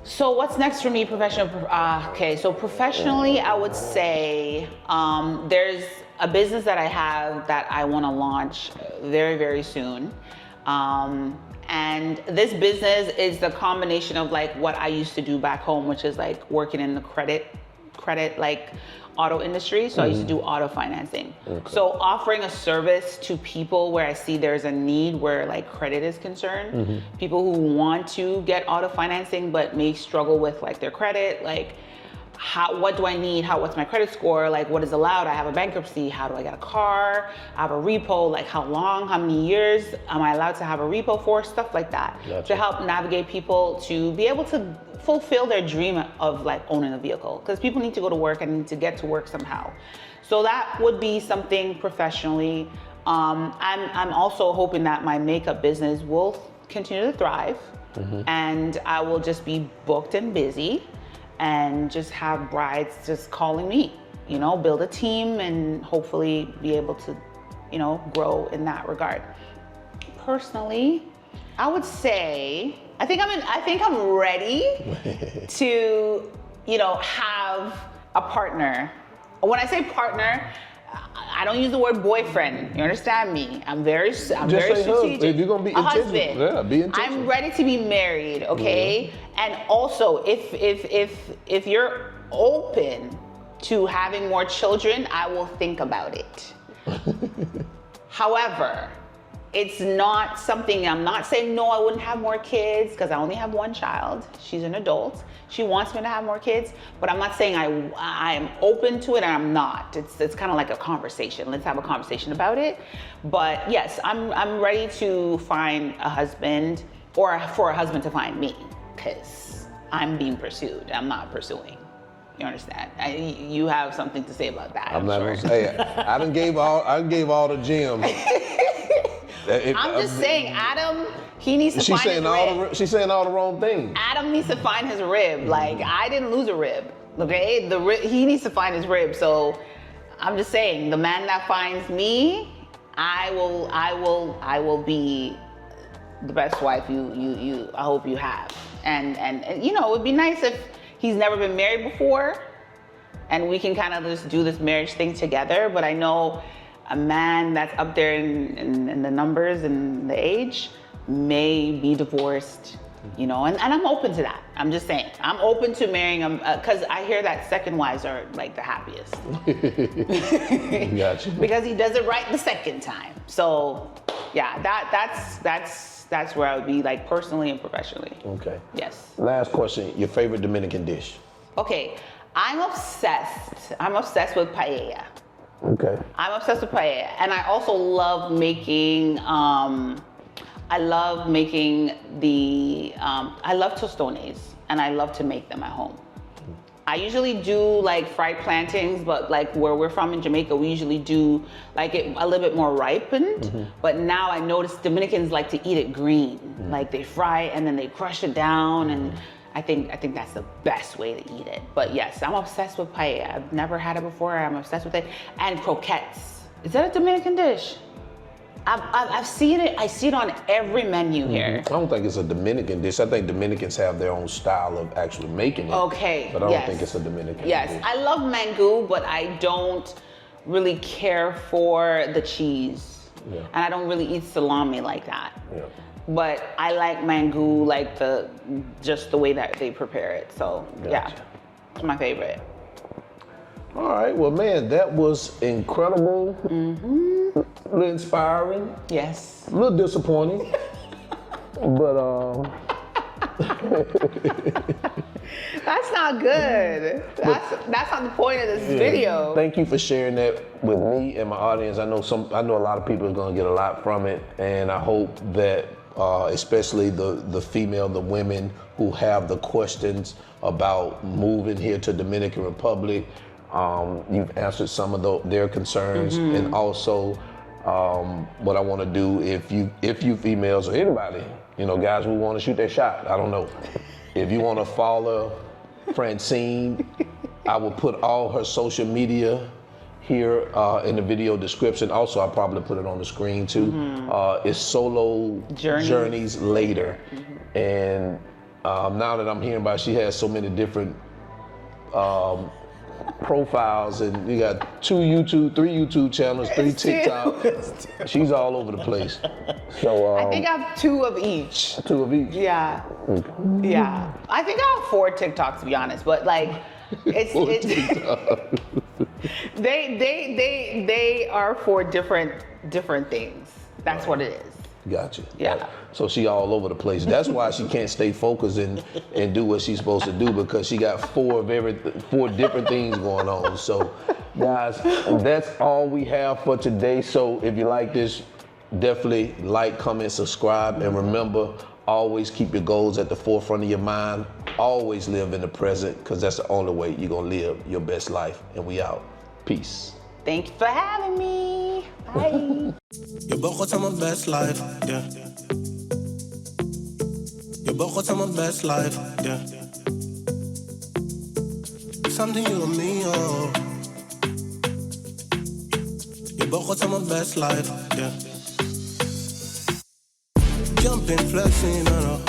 So what's next for me professionally? So professionally, I would say there's a business that I have that I want to launch very, very soon. And this business is the combination of like what I used to do back home, which is like working in the credit like auto industry. So I used to do auto financing. Okay. So offering a service to people where I see there's a need where like credit is concerned, people who want to get auto financing but may struggle with like their credit, like what do I need? What's my credit score? Like, what is allowed? I have a bankruptcy. How do I get a car? I have a repo. Like, how long? How many years am I allowed to have a repo for? Stuff like that. Gotcha. To help navigate people to be able to fulfill their dream of like owning a vehicle. Because people need to go to work and need to get to work somehow. So that would be something professionally. I'm also hoping that my makeup business will continue to thrive, and I will just be booked and busy, and just have brides just calling me, build a team and hopefully be able to, grow in that regard. Personally, I would say, I think I'm ready to, have a partner. When I say partner, I don't use the word boyfriend. You understand me? I'm very strategic. If you're gonna be intentional, be intentional. I'm ready to be married, okay? And also, if you're open to having more children, I will think about it. However, it's not something, I'm not saying no, I wouldn't have more kids, because I only have one child. She's an adult. She wants me to have more kids, but I'm not saying I'm open to it, and I'm not. It's kind of like a conversation. Let's have a conversation about it. But yes, I'm ready to find a husband, or for a husband to find me, because I'm being pursued. I'm not pursuing. You understand? You have something to say about that. I'm not gonna say it. I done gave all the gems. I'm just saying, Adam, he needs to find his rib. She's saying all the wrong things. Adam needs to find his rib. Like, I didn't lose a rib, okay? He needs to find his rib. So I'm just saying, the man that finds me, I will be the best wife I hope you have. And it would be nice if he's never been married before, and we can kind of just do this marriage thing together. But I know a man that's up there in the numbers and the age may be divorced, and I'm open to that. I'm just saying, I'm open to marrying him, because I hear that second wives are like the happiest. Gotcha. Because he does it right the second time. So yeah, that's where I would be, like, personally and professionally. Okay. Yes. Last question, your favorite Dominican dish? Okay, I'm obsessed with paella. Okay. I'm obsessed with paella, and I also love making. I love tostones, and I love to make them at home. I usually do like fried plantains, but like where we're from in Jamaica, we usually do like it a little bit more ripened. But now I notice Dominicans like to eat it green, like they fry it and then they crush it down, and I think that's the best way to eat it. But yes, I'm obsessed with paella. I've never had it before. I'm obsessed with it. And croquettes. Is that a Dominican dish? I've seen it. I see it on every menu here. I don't think it's a Dominican dish. I think Dominicans have their own style of actually making it. Okay. But I don't think it's a Dominican dish. Yes, I love mango, but I don't really care for the cheese. Yeah. And I don't really eat salami like that. Yeah. But I like mango, like just the way that they prepare it. So yeah, it's my favorite. All right, well, man, that was incredible. A little inspiring. Yes. A little disappointing. But That's not good. That's not the point of this video. Thank you for sharing that with me and my audience. I know a lot of people are gonna get a lot from it, and I hope that especially the female, the women who have the questions about moving here to Dominican Republic, you've answered some of their concerns, and also what I want to do, if you females or anybody, guys who want to shoot their shot, I don't know, if you want to follow Francine, I will put all her social media here in the video description. Also, I'll probably put it on the screen too. It's Solo Journeys Later. And now that I'm hearing about it, she has so many different profiles, and you got 3 YouTube channels, 3 TikTok. She's all over the place. So I think I have 2 of each. 2 of each? Yeah. Yeah. I think I have 4 TikToks, to be honest, but like, they are for different things. That's what it is. Gotcha. Yeah. So she all over the place. That's why she can't stay focused and do what she's supposed to do, because she got 4 different things going on. So guys, that's all we have for today. So if you like this, definitely like, comment, subscribe, and remember, always keep your goals at the forefront of your mind. Always live in the present, because that's the only way you're gonna live your best life. And we out. Peace. Thank you for having me. Bye. Je begon aan mijn best life, yeah. Je begon aan mijn best life, yeah. Something you and me, oh. Je begon aan mijn best life, yeah. Jumping, flexing, no.